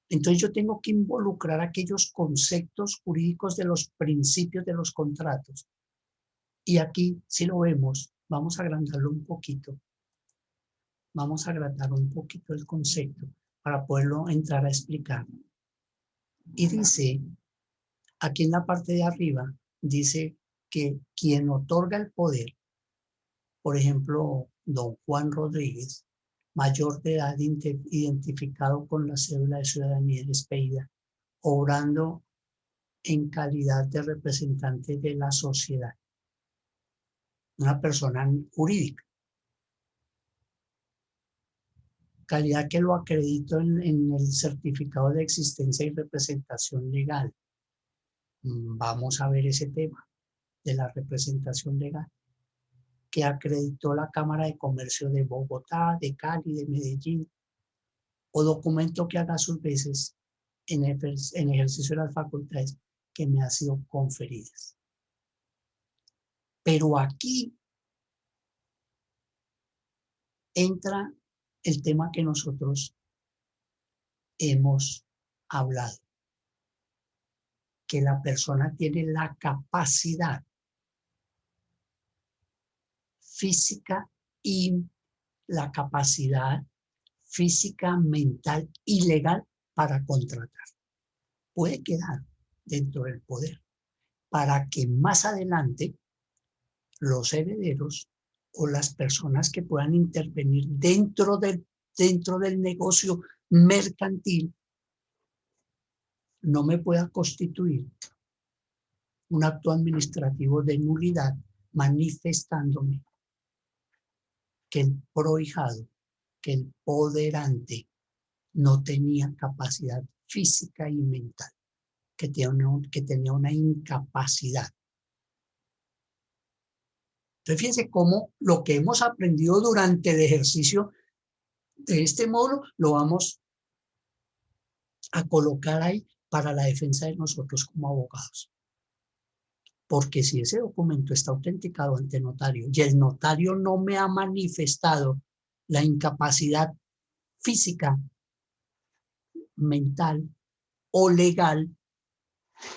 entonces yo tengo que involucrar aquellos conceptos jurídicos de los principios de los contratos. Y aquí, si lo vemos, vamos a agrandarlo un poquito. Vamos a agrandar un poquito el concepto para poderlo entrar a explicar. Y dice, aquí en la parte de arriba, dice que quien otorga el poder, por ejemplo, don Juan Rodríguez, mayor de edad identificado con la cédula de ciudadanía expedida, obrando en calidad de representante de la sociedad, una persona jurídica. calidad que lo acredito en el certificado de existencia y representación legal. Vamos a ver ese tema de la representación legal que acreditó la Cámara de Comercio de Bogotá, de Cali, de Medellín, o documento que haga sus veces en ejercicio de las facultades que me han sido conferidas. Pero aquí entra el tema que nosotros hemos hablado, que la persona tiene la capacidad física y la capacidad física, mental y legal para contratar. Puede quedar dentro del poder para que más adelante los herederos o las personas que puedan intervenir dentro del negocio mercantil no me pueda constituir un acto administrativo de nulidad manifestándome que el prohijado, que el poderante no tenía capacidad física y mental, que tenía una incapacidad. Entonces, fíjense cómo lo que hemos aprendido durante el ejercicio de este módulo lo vamos a colocar ahí para la defensa de nosotros como abogados. Porque si ese documento está autenticado ante notario y el notario no me ha manifestado la incapacidad física, mental o legal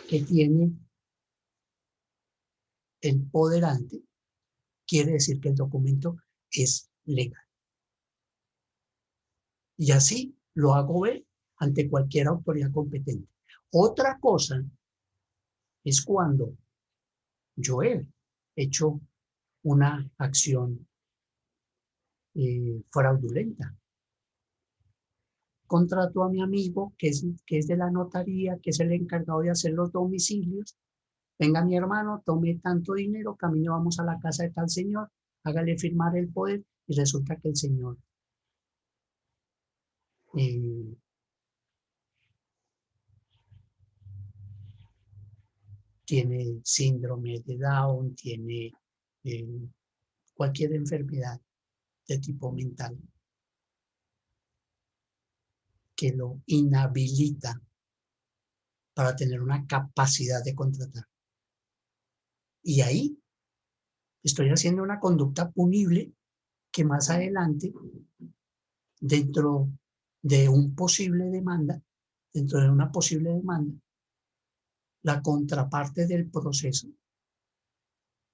que tiene el poderante, quiere decir que el documento es legal. Y así lo hago ver ante cualquier autoridad competente. Otra cosa es cuando yo he hecho una acción fraudulenta. Contrato a mi amigo que es de la notaría, que es el encargado de hacer los domicilios. Venga mi hermano, tome tanto dinero, camine, vamos a la casa de tal señor, hágale firmar el poder y resulta que el señor tiene síndrome de Down, tiene cualquier enfermedad de tipo mental que lo inhabilita para tener una capacidad de contratar. Y ahí estoy haciendo una conducta punible que más adelante, dentro de una posible demanda, la contraparte del proceso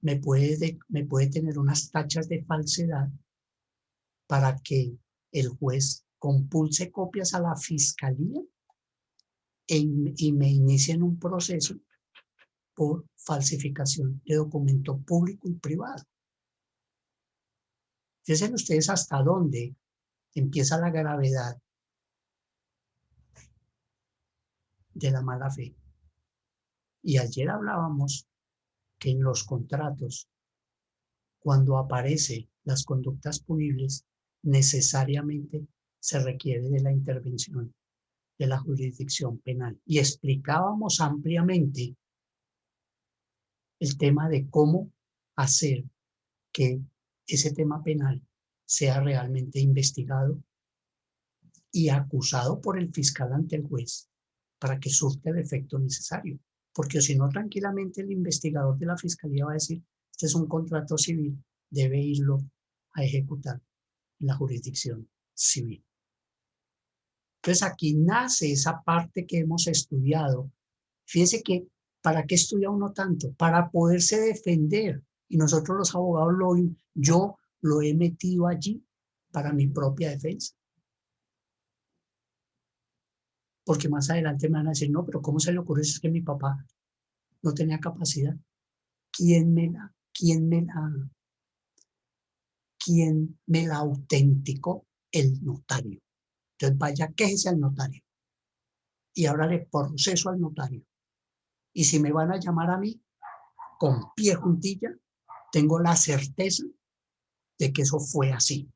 me puede tener unas tachas de falsedad para que el juez compulse copias a la fiscalía y me inicien un proceso por falsificación de documento público y privado. Fíjense ustedes hasta dónde empieza la gravedad de la mala fe. Y ayer hablábamos que en los contratos, cuando aparecen las conductas punibles, necesariamente se requiere de la intervención de la jurisdicción penal. Y explicábamos ampliamente el tema de cómo hacer que ese tema penal sea realmente investigado y acusado por el fiscal ante el juez para que surta el efecto necesario. Porque si no, tranquilamente el investigador de la fiscalía va a decir, este es un contrato civil, debe irlo a ejecutar en la jurisdicción civil. Entonces aquí nace esa parte que hemos estudiado. Fíjense que, ¿para qué estudia uno tanto? Para poderse defender. Y nosotros los abogados, yo lo he metido allí para mi propia defensa. Porque más adelante me van a decir, no, pero ¿cómo se le ocurre? Es que mi papá no tenía capacidad. ¿Quién me la autenticó? El notario. Entonces vaya, quéjese al notario. Y ahora le proceso al notario. Y si me van a llamar a mí, con pie juntilla, tengo la certeza de que eso fue así.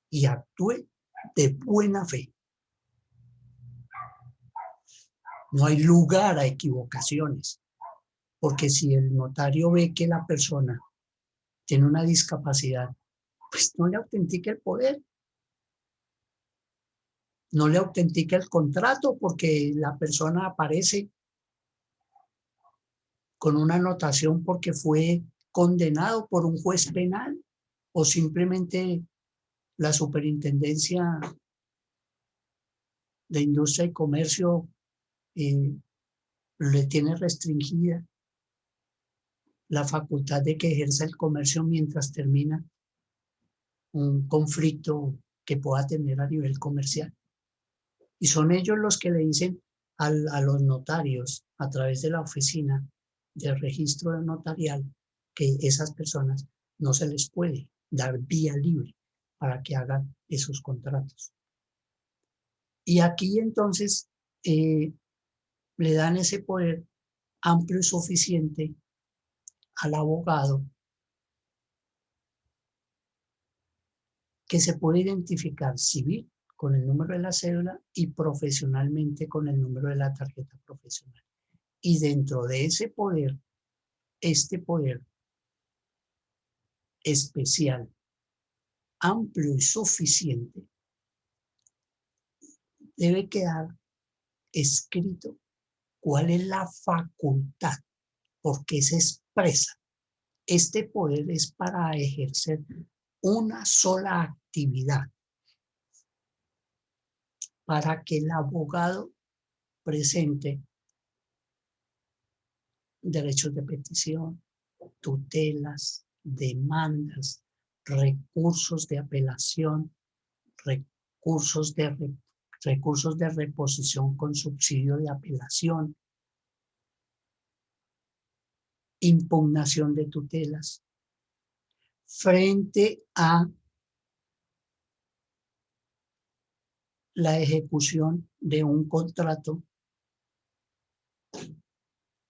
Y actué de buena fe. No hay lugar a equivocaciones, porque si el notario ve que la persona tiene una discapacidad, pues no le autentica el poder, no le autentica el contrato, porque la persona aparece con una anotación porque fue condenado por un juez penal o simplemente la Superintendencia de Industria y Comercio le tiene restringida la facultad de que ejerza el comercio mientras termina un conflicto que pueda tener a nivel comercial. Y son ellos los que le dicen a los notarios a través de la oficina de registro notarial que esas personas no se les puede dar vía libre para que hagan esos contratos. Y aquí entonces le dan ese poder amplio y suficiente al abogado que se puede identificar civil con el número de la cédula y profesionalmente con el número de la tarjeta profesional. Y dentro de ese poder, este poder especial, amplio y suficiente, debe quedar escrito cuál es la facultad, por qué se expresa. Este poder es para ejercer una sola actividad, para que el abogado presente derechos de petición, tutelas, demandas, recursos de apelación, recursos de reposición con subsidio de apelación, impugnación de tutelas, frente a la ejecución de un contrato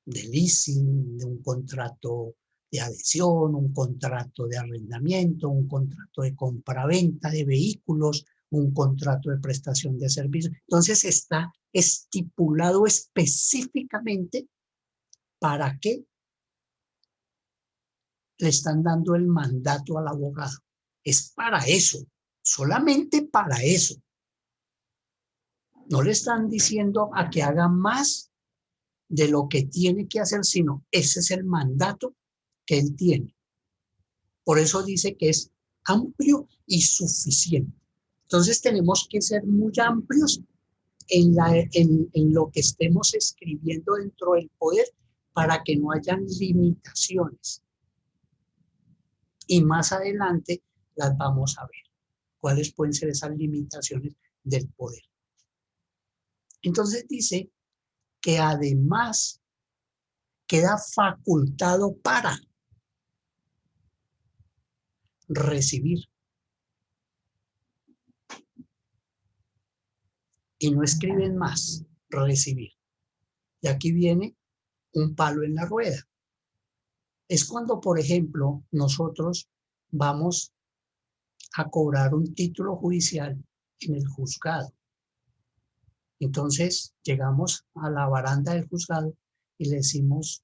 de leasing, de un contrato de adhesión, un contrato de arrendamiento, un contrato de compraventa de vehículos, un contrato de prestación de servicios. Entonces está estipulado específicamente para qué le están dando el mandato al abogado. Es para eso, solamente para eso. No le están diciendo a que haga más de lo que tiene que hacer, sino ese es el mandato que él tiene. Por eso dice que es amplio y suficiente. Entonces tenemos que ser muy amplios en lo que estemos escribiendo dentro del poder para que no hayan limitaciones. Y más adelante las vamos a ver. ¿Cuáles pueden ser esas limitaciones del poder? Entonces dice que además queda facultado para recibir. Y no escriben más, recibir. Y aquí viene un palo en la rueda. Es cuando, por ejemplo, nosotros vamos a cobrar un título judicial en el juzgado. Entonces llegamos a la baranda del juzgado y le decimos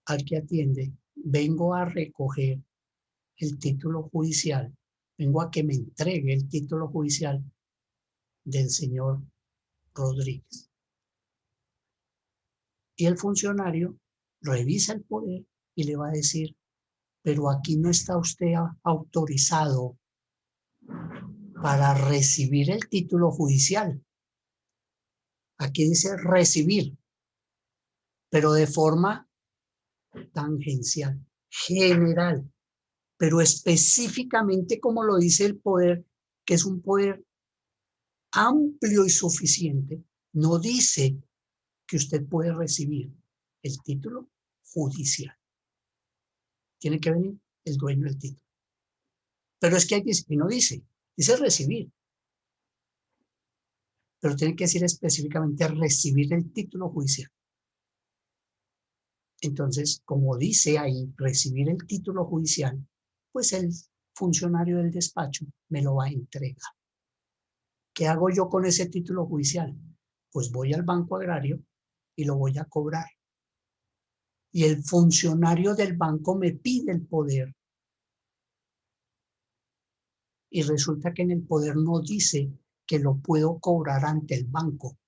al que atiende, vengo a recoger el título judicial, vengo a que me entregue el título judicial del señor Rodríguez. Y el funcionario revisa el poder y le va a decir, pero aquí no está usted autorizado para recibir el título judicial. Aquí dice recibir, pero de forma tangencial, general, pero específicamente como lo dice el poder, que es un poder amplio y suficiente, no dice que usted puede recibir el título judicial. Tiene que venir el dueño del título. Pero es que aquí no dice recibir. Pero tiene que decir específicamente recibir el título judicial. Entonces, como dice ahí, recibir el título judicial, pues el funcionario del despacho me lo va a entregar. ¿Qué hago yo con ese título judicial? Pues voy al Banco Agrario y lo voy a cobrar. Y el funcionario del banco me pide el poder. Y resulta que en el poder no dice que lo puedo cobrar ante el banco.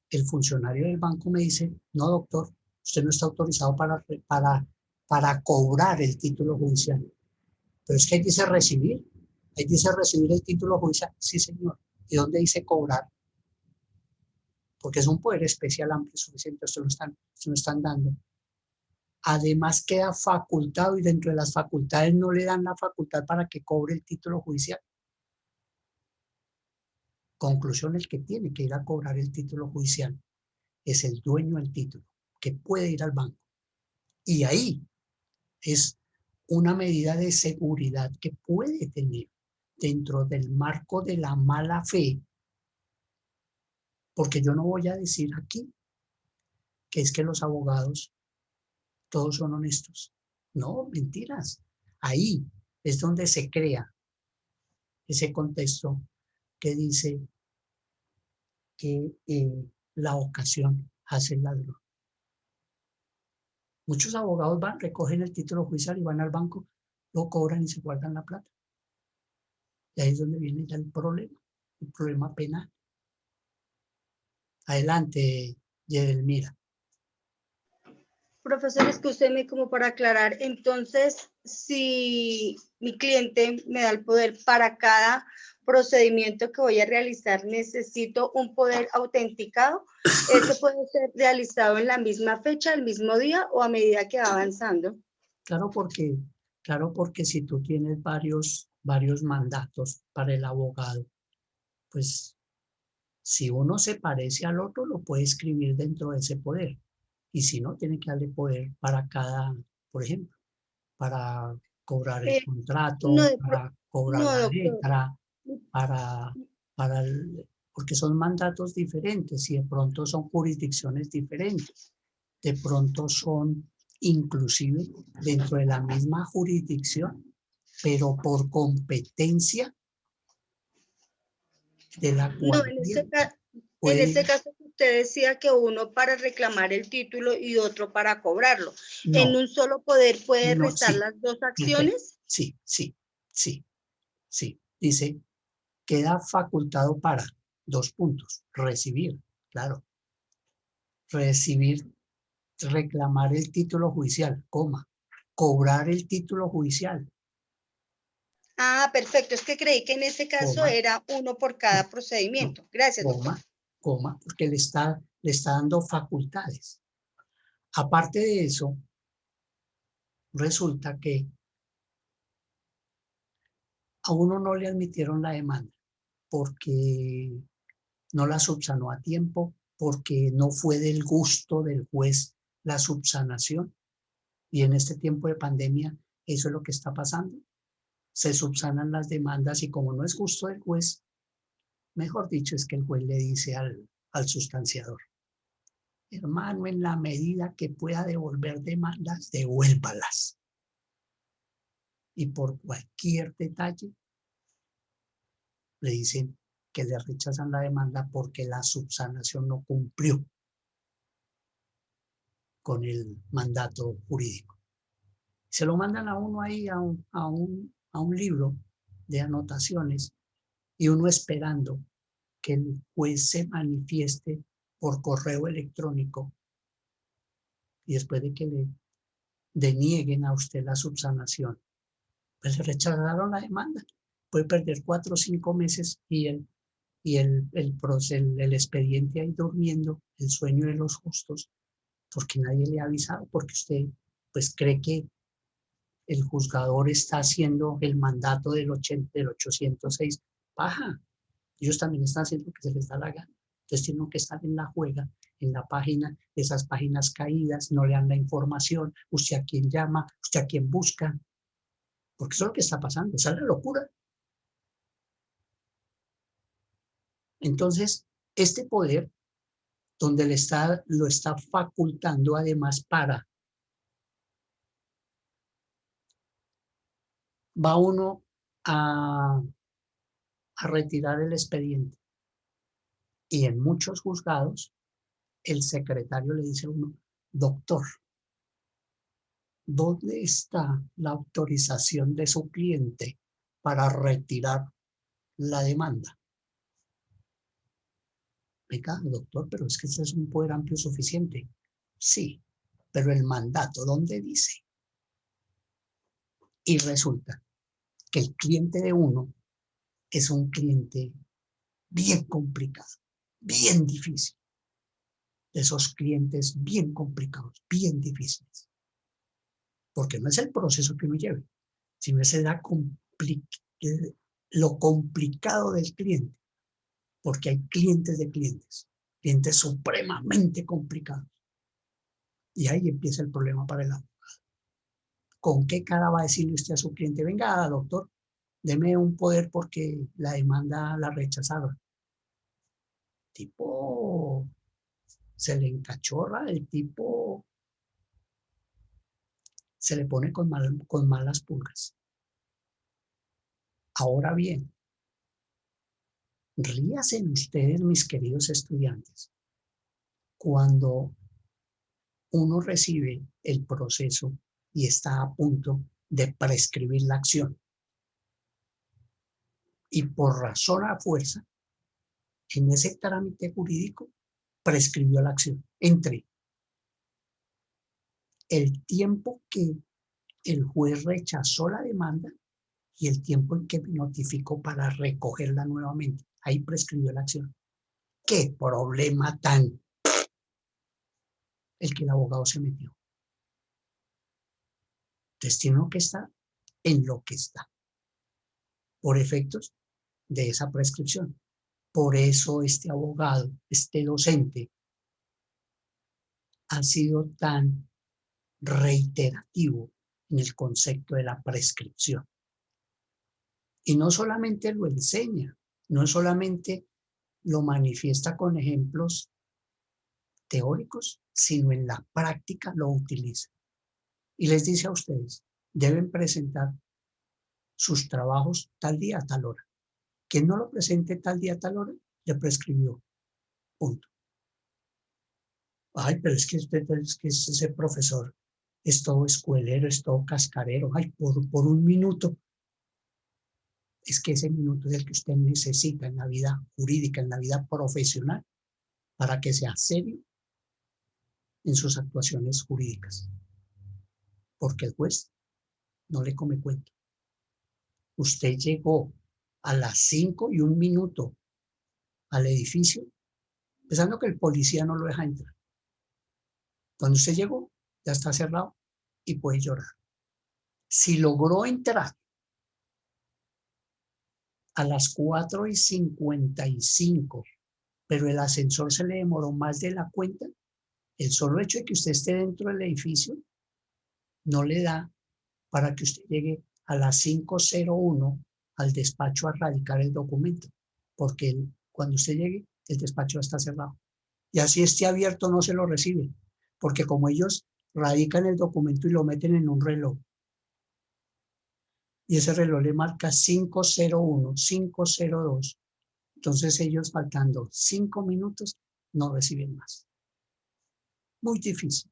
El funcionario del banco me dice, no, doctor, usted no está autorizado para cobrar el título judicial. Pero es que ahí dice recibir. Ahí dice recibir el título judicial. Sí, señor. ¿Y dónde dice cobrar? Porque es un poder especial, amplio y suficiente. Esto lo están dando. Además queda facultado y dentro de las facultades no le dan la facultad para que cobre el título judicial. Conclusión, el que tiene que ir a cobrar el título judicial es el dueño del título, que puede ir al banco. Y ahí es una medida de seguridad que puede tener dentro del marco de la mala fe, porque yo no voy a decir aquí que es que los abogados todos son honestos. No, mentiras. Ahí es donde se crea ese contexto que dice que la ocasión hace el ladrón. Muchos abogados van, recogen el título judicial y van al banco, lo cobran y se guardan la plata. Y ahí es donde viene ya el problema penal. Adelante, Yedelmira. Profesor, escúcheme como para aclarar. Entonces, si mi cliente me da el poder para cada procedimiento que voy a realizar, necesito un poder autenticado. ¿Ese puede ser realizado en la misma fecha, el mismo día o a medida que va avanzando? Claro, porque si tú tienes varios mandatos para el abogado, pues si uno se parece al otro, lo puede escribir dentro de ese poder. Y si no, tiene que darle poder para cada, por ejemplo, para cobrar el contrato, para cobrar no, la doctor. letra, porque son mandatos diferentes y de pronto son jurisdicciones diferentes. De pronto son inclusive dentro de la misma jurisdicción, pero por competencia de la No, cual en ese caso usted decía que uno para reclamar el título y otro para cobrarlo. no, ¿En un solo poder puede no, restar sí, las dos perfecto. acciones? Sí. Dice, queda facultado para 2 puntos. Recibir, claro. Recibir, reclamar el título judicial, cobrar el título judicial. Ah, perfecto. Es que creí que en ese caso era uno por cada procedimiento. Gracias, doctor. Porque le está dando facultades. Aparte de eso, resulta que a uno no le admitieron la demanda porque no la subsanó a tiempo, porque no fue del gusto del juez la subsanación. Y en este tiempo de pandemia, eso es lo que está pasando. Se subsanan las demandas y como no es gusto del juez, mejor dicho, es que el juez le dice al sustanciador, hermano, en la medida que pueda devolver demandas, devuélvalas. Y por cualquier detalle, le dicen que le rechazan la demanda porque la subsanación no cumplió con el mandato jurídico. Se lo mandan a uno ahí a un libro de anotaciones y uno esperando que el juez se manifieste por correo electrónico y después de que le denieguen a usted la subsanación, pues le rechazaron la demanda. Puede perder 4 o 5 meses y el expediente ahí durmiendo, el sueño de los justos, porque nadie le ha avisado, porque usted pues cree que el juzgador está haciendo el mandato del 806. Paja, ellos también están haciendo lo que se les da la gana. Entonces tienen que estar en la juega, en la página, esas páginas caídas, no le dan la información, usted a quién llama, usted a quién busca, porque eso es lo que está pasando, esa es la locura. Entonces, este poder, donde lo está facultando además va uno a a retirar el expediente. Y en muchos juzgados, el secretario le dice a uno, doctor, ¿dónde está la autorización de su cliente para retirar la demanda? Venga, doctor, pero es que ese es un poder amplio suficiente. Sí, pero el mandato, ¿dónde dice? Y resulta que el cliente de uno es un cliente bien complicado, bien difícil. De esos clientes bien complicados, bien difíciles. Porque no es el proceso que uno lleve, sino es lo complicado del cliente. Porque hay clientes de clientes supremamente complicados. Y ahí empieza el problema para el abogado. ¿Con qué cara va a decirle usted a su cliente? Venga, doctor, deme un poder porque la demanda la rechazaron. Tipo, se le encachorra, el tipo se le pone con malas pulgas. Ahora bien, ríasen ustedes, mis queridos estudiantes, cuando uno recibe el proceso y está a punto de prescribir la acción. Y por razón a fuerza, en ese trámite jurídico, prescribió la acción. Entre el tiempo que el juez rechazó la demanda y el tiempo en que me notificó para recogerla nuevamente. Ahí prescribió la acción. ¡Qué problema tan el que el abogado se metió! Entonces tiene que estar en lo que está, por efectos de esa prescripción. Por eso este abogado, este docente, ha sido tan reiterativo en el concepto de la prescripción. Y no solamente lo enseña, no solamente lo manifiesta con ejemplos teóricos, sino en la práctica lo utiliza. Y les dice a ustedes, deben presentar sus trabajos tal día, tal hora. Quien no lo presente tal día, tal hora, le prescribió. Punto. Ay, pero es que ese profesor es todo escuelero, es todo cascarero. Ay, por un minuto. Es que ese minuto es el que usted necesita en la vida jurídica, en la vida profesional, para que sea serio en sus actuaciones jurídicas. Porque el juez no le come cuento. Usted llegó a las 5:01 al edificio, pensando que el policía no lo deja entrar. Cuando usted llegó, ya está cerrado y puede llorar. Si logró entrar a las 4:55, pero el ascensor se le demoró más de la cuenta, el solo hecho de que usted esté dentro del edificio no le da para que usted llegue a las 5:01 al despacho a radicar el documento, porque cuando usted llegue, el despacho está cerrado. Y así esté abierto, no se lo recibe, porque como ellos radican el documento y lo meten en un reloj, y ese reloj le marca 5:01, 5:02, entonces ellos faltando 5 minutos no reciben más. Muy difícil.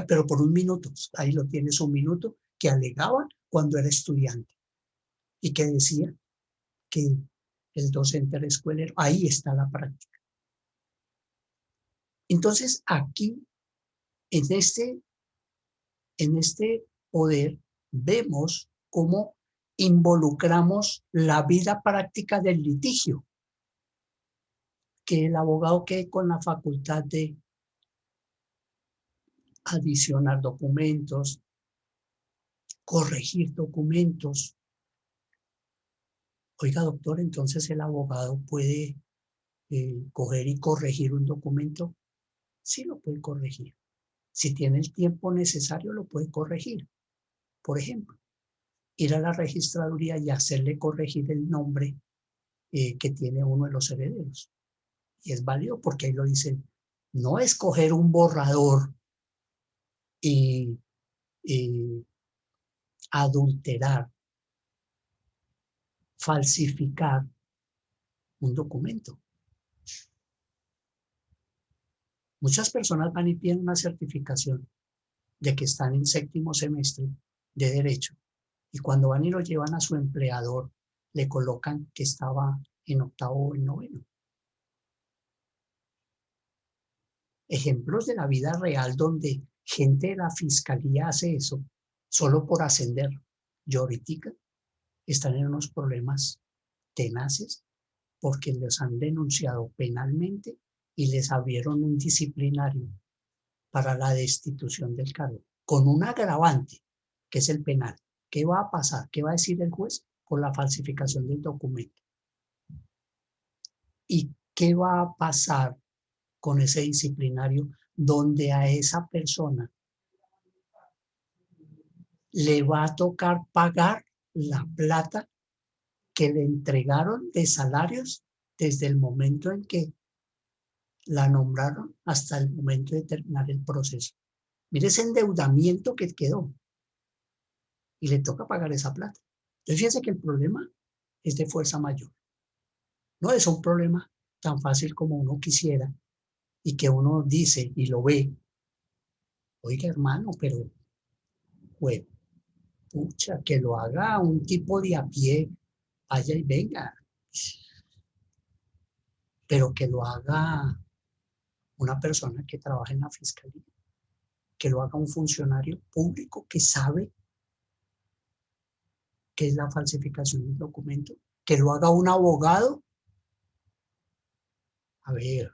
Pero por un minuto, ahí lo tienes, un minuto que alegaba cuando era estudiante y que decía que el docente era escuelero. Ahí está la práctica. Entonces aquí, en este poder, vemos cómo involucramos la vida práctica del litigio, que el abogado quede con la facultad de adicionar documentos, corregir documentos. Oiga, doctor, entonces el abogado puede coger y corregir un documento. Sí lo puede corregir. Si tiene el tiempo necesario, lo puede corregir. Por ejemplo, ir a la registraduría y hacerle corregir el nombre que tiene uno de los herederos. Y es válido porque ahí lo dicen. No es coger un borrador y adulterar, falsificar un documento. Muchas personas van y piden una certificación de que están en séptimo semestre de Derecho y cuando van y lo llevan a su empleador le colocan que estaba en octavo o en noveno. Ejemplos de la vida real donde gente de la fiscalía hace eso solo por ascender. Yo ahorita están en unos problemas tenaces porque los han denunciado penalmente y les abrieron un disciplinario para la destitución del cargo, con un agravante, que es el penal. ¿Qué va a pasar? ¿Qué va a decir el juez? Por la falsificación del documento. ¿Y qué va a pasar con ese disciplinario donde a esa persona le va a tocar pagar la plata que le entregaron de salarios desde el momento en que la nombraron hasta el momento de terminar el proceso? Mire ese endeudamiento que quedó y le toca pagar esa plata. Entonces fíjense que el problema es de fuerza mayor. No es un problema tan fácil como uno quisiera y que uno dice y lo ve. Oiga, hermano, pero bueno, pucha, que lo haga un tipo de a pie, vaya y venga. Pero que lo haga una persona que trabaja en la fiscalía, que lo haga un funcionario público que sabe qué es la falsificación del documento, que lo haga un abogado. A ver,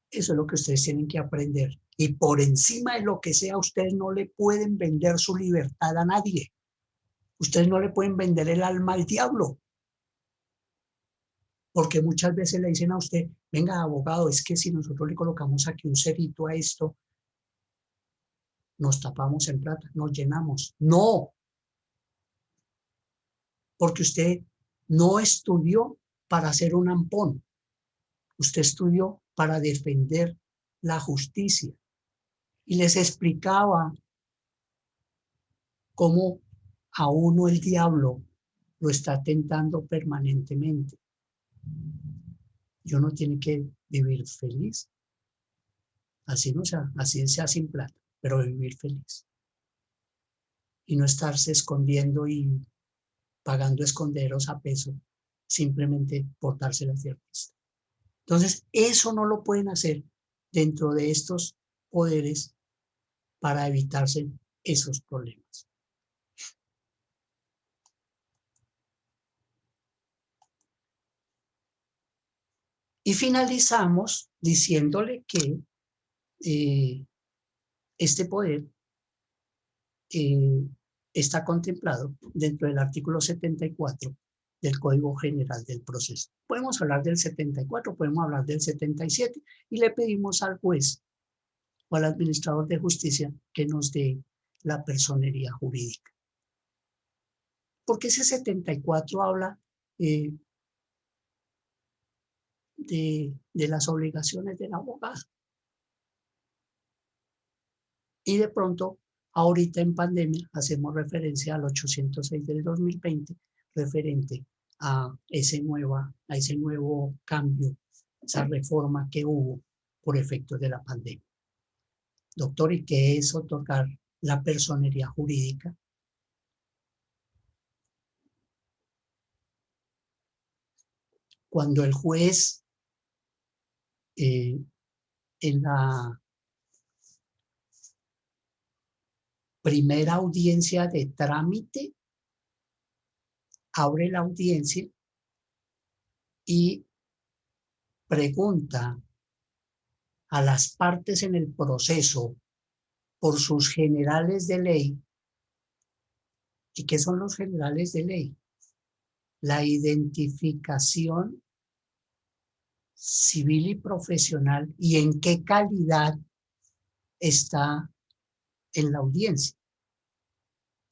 eso es lo que ustedes tienen que aprender. Y por encima de lo que sea, ustedes no le pueden vender su libertad a nadie. Ustedes no le pueden vender el alma al diablo. Porque muchas veces le dicen a usted, venga, abogado, es que si nosotros le colocamos aquí un cerito a esto, nos tapamos en plata, nos llenamos. No, porque usted no estudió para ser un ampón. Usted estudió para defender la justicia. Y les explicaba cómo a uno el diablo lo está tentando permanentemente. Y uno tiene que vivir feliz. Así no sea, así sea sin plata, pero vivir feliz. Y no estarse escondiendo y pagando esconderos a peso simplemente por dárselas de artista. Entonces, eso no lo pueden hacer dentro de estos poderes para evitarse esos problemas. Y finalizamos diciéndole que este poder está contemplado dentro del artículo 74 del Código General del Proceso. Podemos hablar del 74, podemos hablar del 77 y le pedimos al juez o al administrador de justicia que nos dé la personería jurídica. Porque ese 74 habla de las obligaciones del abogado. Y de pronto, ahorita en pandemia, hacemos referencia al 806 del 2020, referente a ese nuevo cambio, esa reforma que hubo por efecto de la pandemia. Doctor, ¿y qué es otorgar la personería jurídica? Cuando el juez en la primera audiencia de trámite abre la audiencia y pregunta a las partes en el proceso por sus generales de ley. ¿Y qué son los generales de ley? La identificación civil y profesional y en qué calidad está en la audiencia.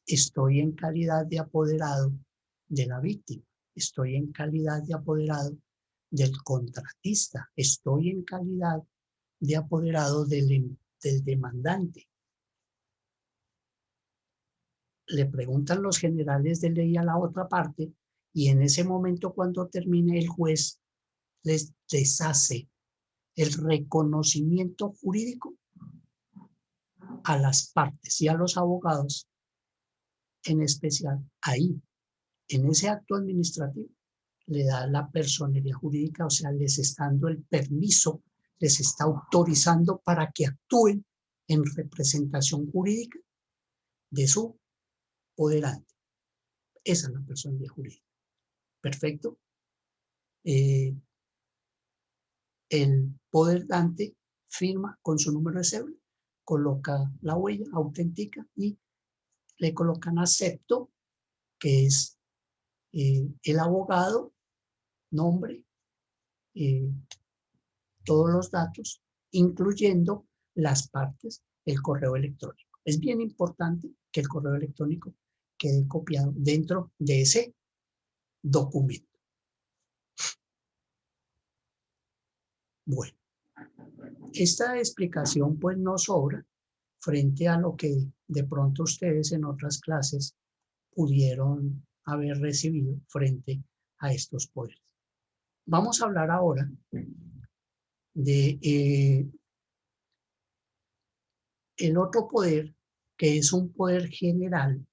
Estoy en calidad de apoderado de la víctima, estoy en calidad de apoderado del contratista, estoy en calidad de apoderado del demandante. le preguntan los generales de ley a la otra parte y en ese momento cuando termine el juez les hace el reconocimiento jurídico a las partes y a los abogados, en especial ahí, en ese acto administrativo, le da la personería jurídica, o sea, les está dando el permiso, les está autorizando para que actúen en representación jurídica de su poderante. Esa es la personería jurídica. Perfecto. El poderante firma con su número de cédula, coloca la huella, autentica y le colocan acepto, que es el abogado, nombre, todos los datos, incluyendo las partes, el correo electrónico. Es bien importante que el correo electrónico quede copiado dentro de ese documento. Bueno, esta explicación pues no sobra frente a lo que de pronto ustedes en otras clases pudieron haber recibido frente a estos poderes. Vamos a hablar ahora de el otro poder, que es un poder general.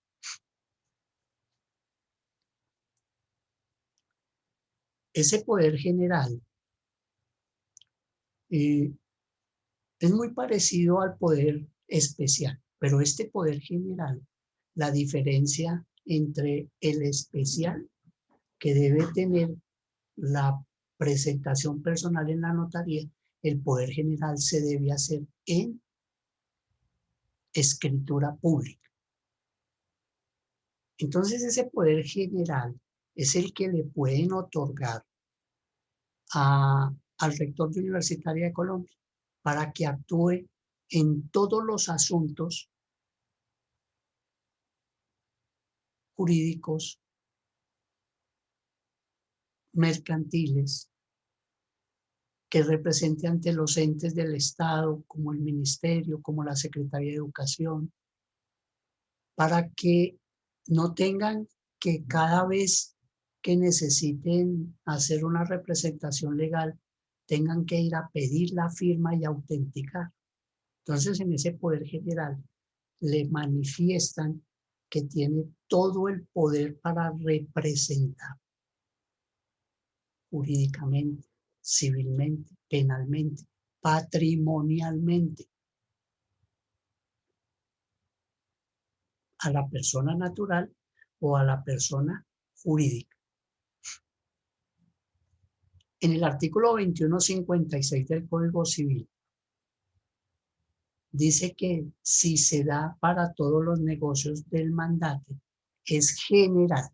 Ese poder general es muy parecido al poder especial, pero este poder general, la diferencia entre el especial, que debe tener la presentación personal en la notaría, el poder general se debe hacer en escritura pública. Entonces ese poder general es el que le pueden otorgar al rector de Universitaria de Colombia para que actúe en todos los asuntos jurídicos, mercantiles, que represente ante los entes del Estado, como el Ministerio, como la Secretaría de Educación, para que no tengan que cada vez que necesiten hacer una representación legal, tengan que ir a pedir la firma y autenticar. Entonces, en ese poder general le manifiestan que tiene todo el poder para representar jurídicamente, civilmente, penalmente, patrimonialmente a la persona natural o a la persona jurídica. En el artículo 2156 del Código Civil dice que si se da para todos los negocios del mandante, es general.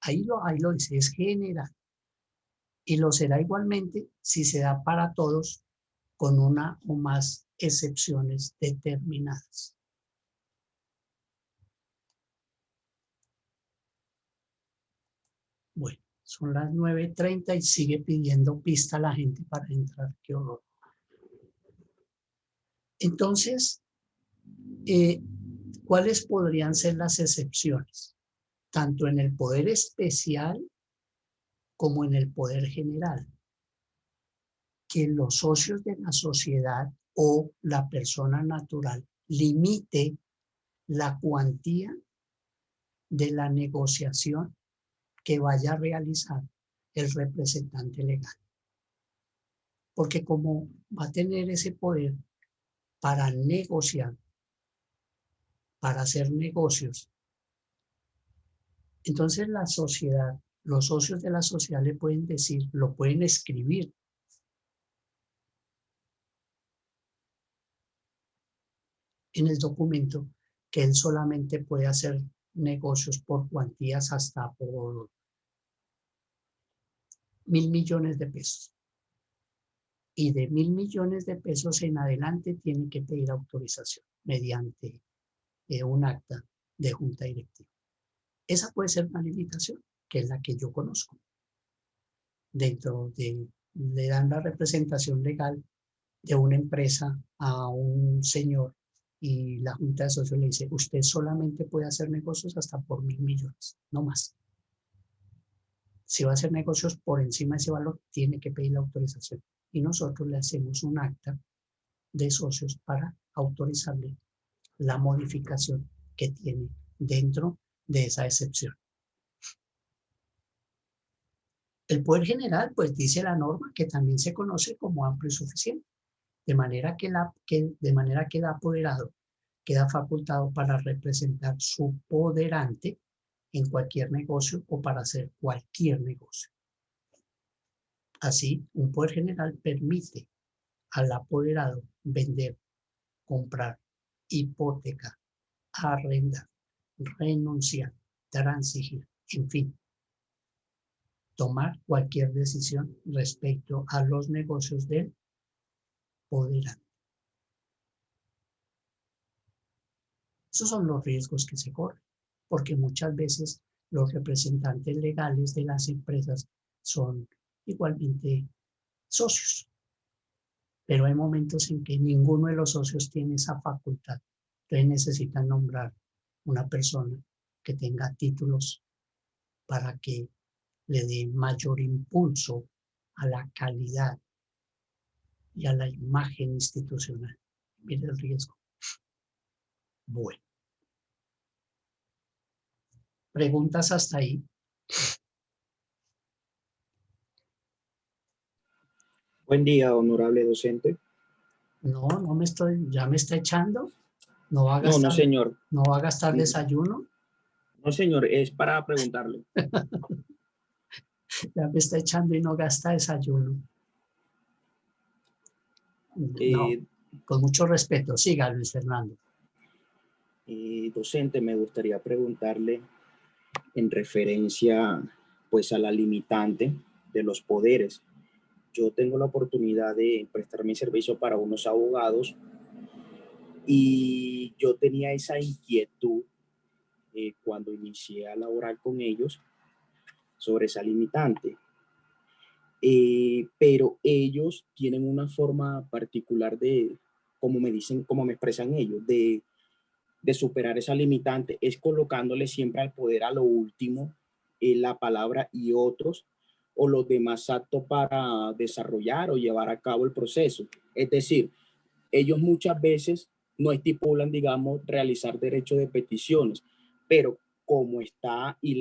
Ahí lo dice, es general. Y lo será igualmente si se da para todos con una o más excepciones determinadas. Bueno, son las 9:30 y sigue pidiendo pista a la gente para entrar. Qué horror. Entonces, ¿cuáles podrían ser las excepciones? Tanto en el poder especial como en el poder general. Que los socios de la sociedad o la persona natural limite la cuantía de la negociación que vaya a realizar el representante legal. Porque como va a tener ese poder para negociar, para hacer negocios, entonces la sociedad, los socios de la sociedad le pueden decir, lo pueden escribir en el documento que él solamente puede hacer negocios por cuantías hasta por 1.000 millones de pesos. Y de 1.000 millones de pesos en adelante tiene que pedir autorización mediante un acta de junta directiva. Esa puede ser una limitación, que es la que yo conozco. Dentro de, le dan la representación legal de una empresa a un señor y la junta de socios le dice, usted solamente puede hacer negocios hasta por 1.000 millones, no más. Si va a hacer negocios por encima de ese valor, tiene que pedir la autorización. Y nosotros le hacemos un acta de socios para autorizarle la modificación que tiene dentro de esa excepción. El poder general, pues dice la norma que también se conoce como amplio y suficiente, de manera que el apoderado queda facultado para representar su poderante en cualquier negocio o para hacer cualquier negocio. Así, un poder general permite al apoderado vender, comprar, hipotecar, arrendar, renunciar, transigir, en fin, tomar cualquier decisión respecto a los negocios del poderante. Esos son los riesgos que se corren, porque muchas veces los representantes legales de las empresas son igualmente socios, pero hay momentos en que ninguno de los socios tiene esa facultad. Entonces necesitan nombrar una persona que tenga títulos para que le dé mayor impulso a la calidad y a la imagen institucional. Mire el riesgo. Bueno. ¿Preguntas hasta ahí? Buen día, honorable docente. No, ya me está echando. No va a No, gastar, señor. no va a gastar desayuno. No, señor, es para preguntarle. Ya me está echando y no gasta desayuno. No, con mucho respeto. Siga, Luis Fernando. Docente, me gustaría preguntarle en referencia pues a la limitante de los poderes. Yo tengo la oportunidad de prestar mi servicio para unos abogados y yo tenía esa inquietud cuando inicié a laborar con ellos sobre esa limitante. Pero ellos tienen una forma particular de, como me dicen, como me expresan ellos, de superar esa limitante, es colocándole siempre al poder a lo último la palabra y otros o los demás actos para desarrollar o llevar a cabo el proceso. Es decir, ellos muchas veces no estipulan, digamos, realizar derecho de peticiones, pero como está y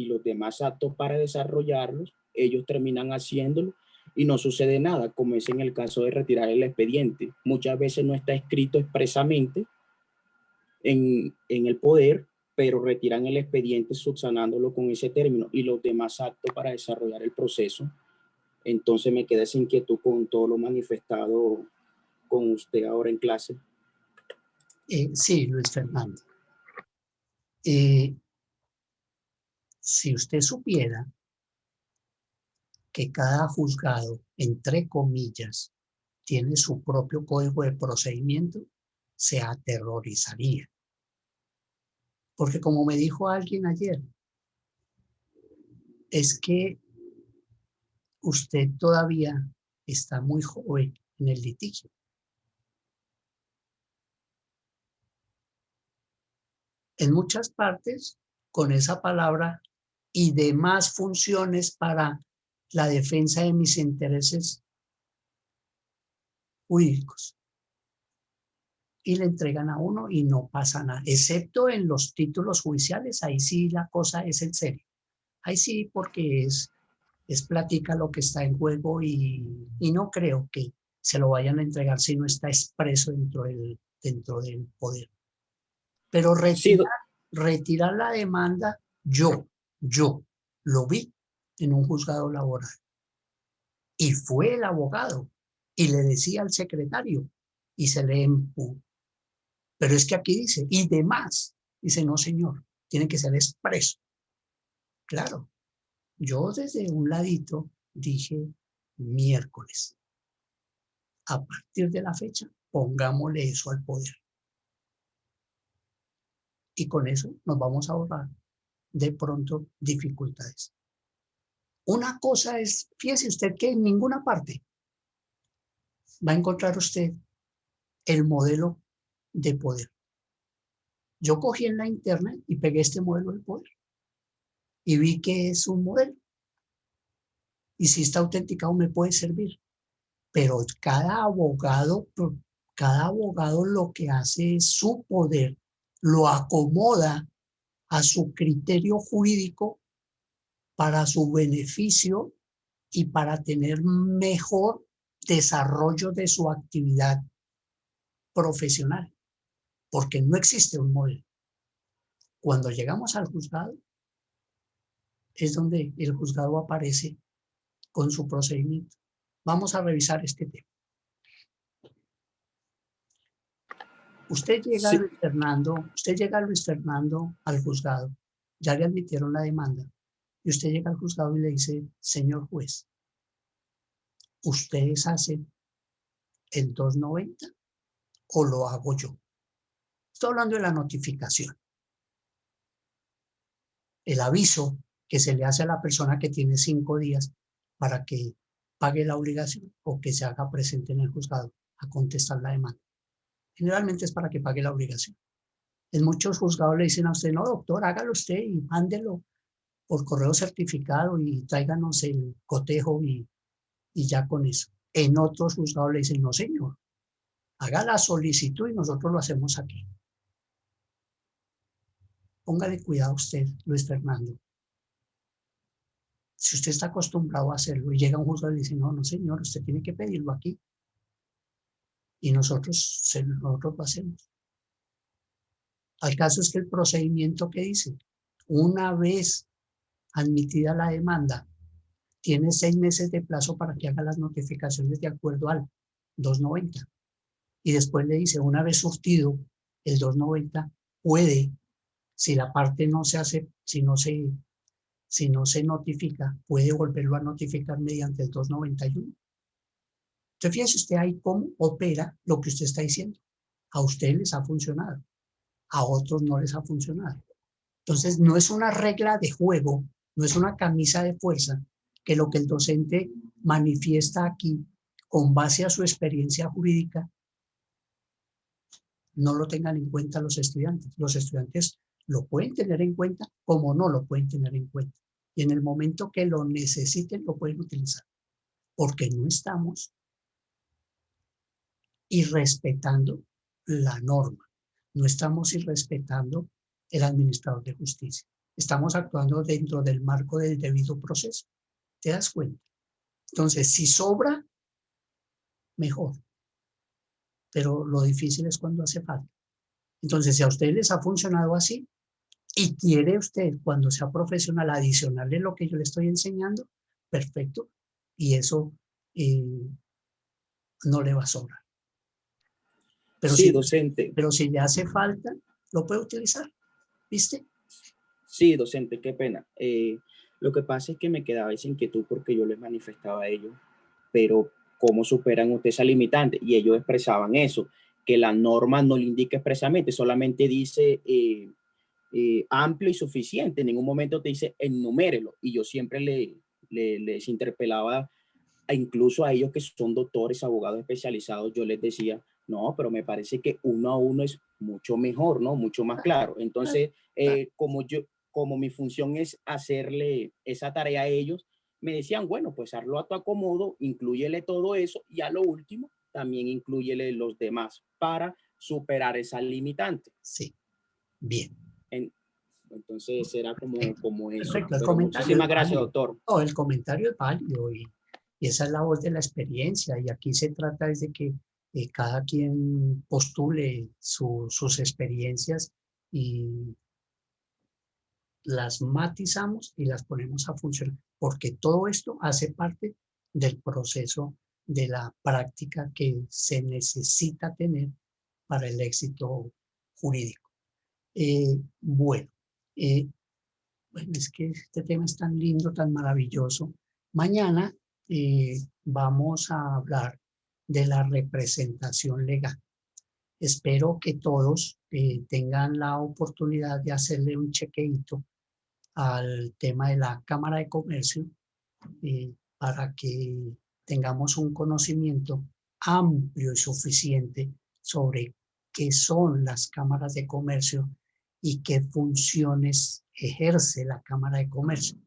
los demás actos para desarrollarlos, ellos terminan haciéndolo y no sucede nada, como es en el caso de retirar el expediente. Muchas veces no está escrito expresamente en el poder, pero retiran el expediente subsanándolo con ese término y los demás actos para desarrollar el proceso. Entonces me queda esa inquietud con todo lo manifestado con usted ahora en clase. Sí, Luis Fernando. Si usted supiera que cada juzgado, entre comillas, tiene su propio código de procedimiento, se aterrorizaría. Porque como me dijo alguien ayer, es que usted todavía está muy joven en el litigio. En muchas partes, con esa palabra y demás funciones para la defensa de mis intereses jurídicos. Y le entregan a uno y no pasa nada, excepto en los títulos judiciales, ahí sí la cosa es en serio. Ahí sí, porque es plática lo que está en juego y no creo que se lo vayan a entregar si no está expreso dentro del poder. Pero retirar la demanda, yo lo vi en un juzgado laboral. Y fue el abogado y le decía al secretario y se le empujó. Pero es que aquí dice, y demás. Dice, no señor, tiene que ser expreso. Claro, yo desde un ladito dije, miércoles. A partir de la fecha, pongámosle eso al poder. Y con eso nos vamos a ahorrar de pronto dificultades. Una cosa es, fíjese usted que en ninguna parte va a encontrar usted el modelo de poder. Yo cogí en la internet y pegué este modelo de poder y vi que es un modelo. Y si está autenticado me puede servir. Pero cada abogado lo que hace es su poder, lo acomoda a su criterio jurídico para su beneficio y para tener mejor desarrollo de su actividad profesional, porque no existe un modelo. Cuando llegamos al juzgado, es donde el juzgado aparece con su procedimiento. Vamos a revisar este tema. Usted llega, Sí. Luis Fernando, al juzgado, ya le admitieron la demanda, y usted llega al juzgado y le dice, señor juez, ¿ustedes hacen el 290 o lo hago yo? Estoy hablando de la notificación. El aviso que se le hace a la persona que tiene 5 días para que pague la obligación o que se haga presente en el juzgado a contestar la demanda. Generalmente es para que pague la obligación. En muchos juzgados le dicen a usted, no, doctor, hágalo usted y mándelo por correo certificado y tráiganos el cotejo y ya con eso. En otros juzgados le dicen, no, señor, haga la solicitud y nosotros lo hacemos aquí. Póngale cuidado usted, Luis Fernando. Si usted está acostumbrado a hacerlo y llega a un juzgado y dice, no, no, señor, usted tiene que pedirlo aquí. Y nosotros lo hacemos. Al caso es que el procedimiento que dice, una vez admitida la demanda, tiene 6 meses de plazo para que haga las notificaciones de acuerdo al 290. Y después le dice, una vez surtido el 290, puede, si la parte no se hace, si no se notifica, puede volverlo a notificar mediante el 291. Entonces, fíjese usted ahí cómo opera lo que usted está diciendo. A usted les ha funcionado, a otros no les ha funcionado. Entonces, no es una regla de juego, no es una camisa de fuerza, que lo que el docente manifiesta aquí con base a su experiencia jurídica no lo tengan en cuenta los estudiantes. Los estudiantes lo pueden tener en cuenta como no lo pueden tener en cuenta. Y en el momento que lo necesiten, lo pueden utilizar. Porque no estamos irrespetando la norma. No estamos irrespetando el administrador de justicia. Estamos actuando dentro del marco del debido proceso. ¿Te das cuenta? Entonces, si sobra, mejor. Pero lo difícil es cuando hace falta. Entonces, si a ustedes les ha funcionado así y quiere usted, cuando sea profesional, adicionarle lo que yo le estoy enseñando, perfecto. Y eso no le va a sobrar. Pero Sí, docente. Pero si le hace falta, lo puede utilizar. ¿Viste? Sí, docente, qué pena. Lo que pasa es que me quedaba esa inquietud porque yo les manifestaba a ellos, pero ¿cómo superan ustedes esa limitante? Y ellos expresaban eso, que la norma no le indica expresamente, solamente dice amplio y suficiente. En ningún momento te dice enumérelo. Y yo siempre les interpelaba, incluso a ellos que son doctores, abogados especializados, yo les decía, no, pero me parece que uno a uno es mucho mejor, ¿no? Mucho más claro. Entonces, como mi función es hacerle esa tarea a ellos, me decían, bueno, pues hazlo a tu acomodo, inclúyele todo eso y a lo último también inclúyele los demás para superar esa limitante. Sí, bien. Entonces era como eso. Perfecto, Pero muchísimas gracias, doctor. No, el comentario es válido y esa es la voz de la experiencia y aquí se trata de que cada quien postule sus experiencias y las matizamos y las ponemos a funcionar, porque todo esto hace parte del proceso de la práctica que se necesita tener para el éxito jurídico. Bueno, es que este tema es tan lindo, tan maravilloso. Mañana vamos a hablar de la representación legal. Espero que todos tengan la oportunidad de hacerle un chequeito al tema de la Cámara de Comercio para que tengamos un conocimiento amplio y suficiente sobre qué son las cámaras de comercio y qué funciones ejerce la Cámara de Comercio.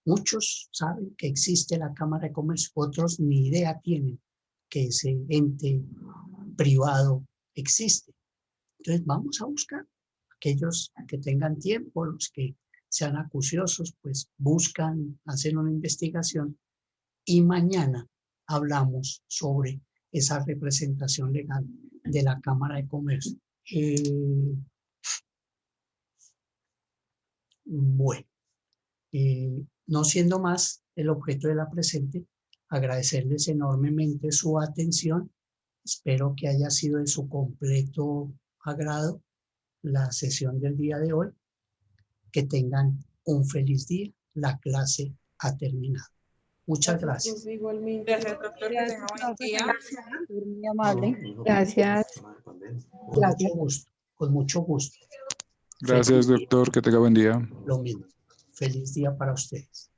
Muchos saben que existe la Cámara de Comercio, otros ni idea tienen que ese ente privado existe. Entonces vamos a buscar aquellos que tengan tiempo, los que sean acuciosos, pues buscan, hacen una investigación y mañana hablamos sobre esa representación legal de la Cámara de Comercio. Bueno, no siendo más el objeto de la presente, agradecerles enormemente su atención. Espero que haya sido de su completo agrado la sesión del día de hoy. Que tengan un feliz día. La clase ha terminado. Muchas gracias. Profe, igualmente. Gracias, doctor. Que tenga buen día. Muy amable. Gracias. Con mucho gusto. Con mucho gusto. Gracias, Feliz día. doctor. Que tenga buen día. Lo mismo. Feliz día para ustedes.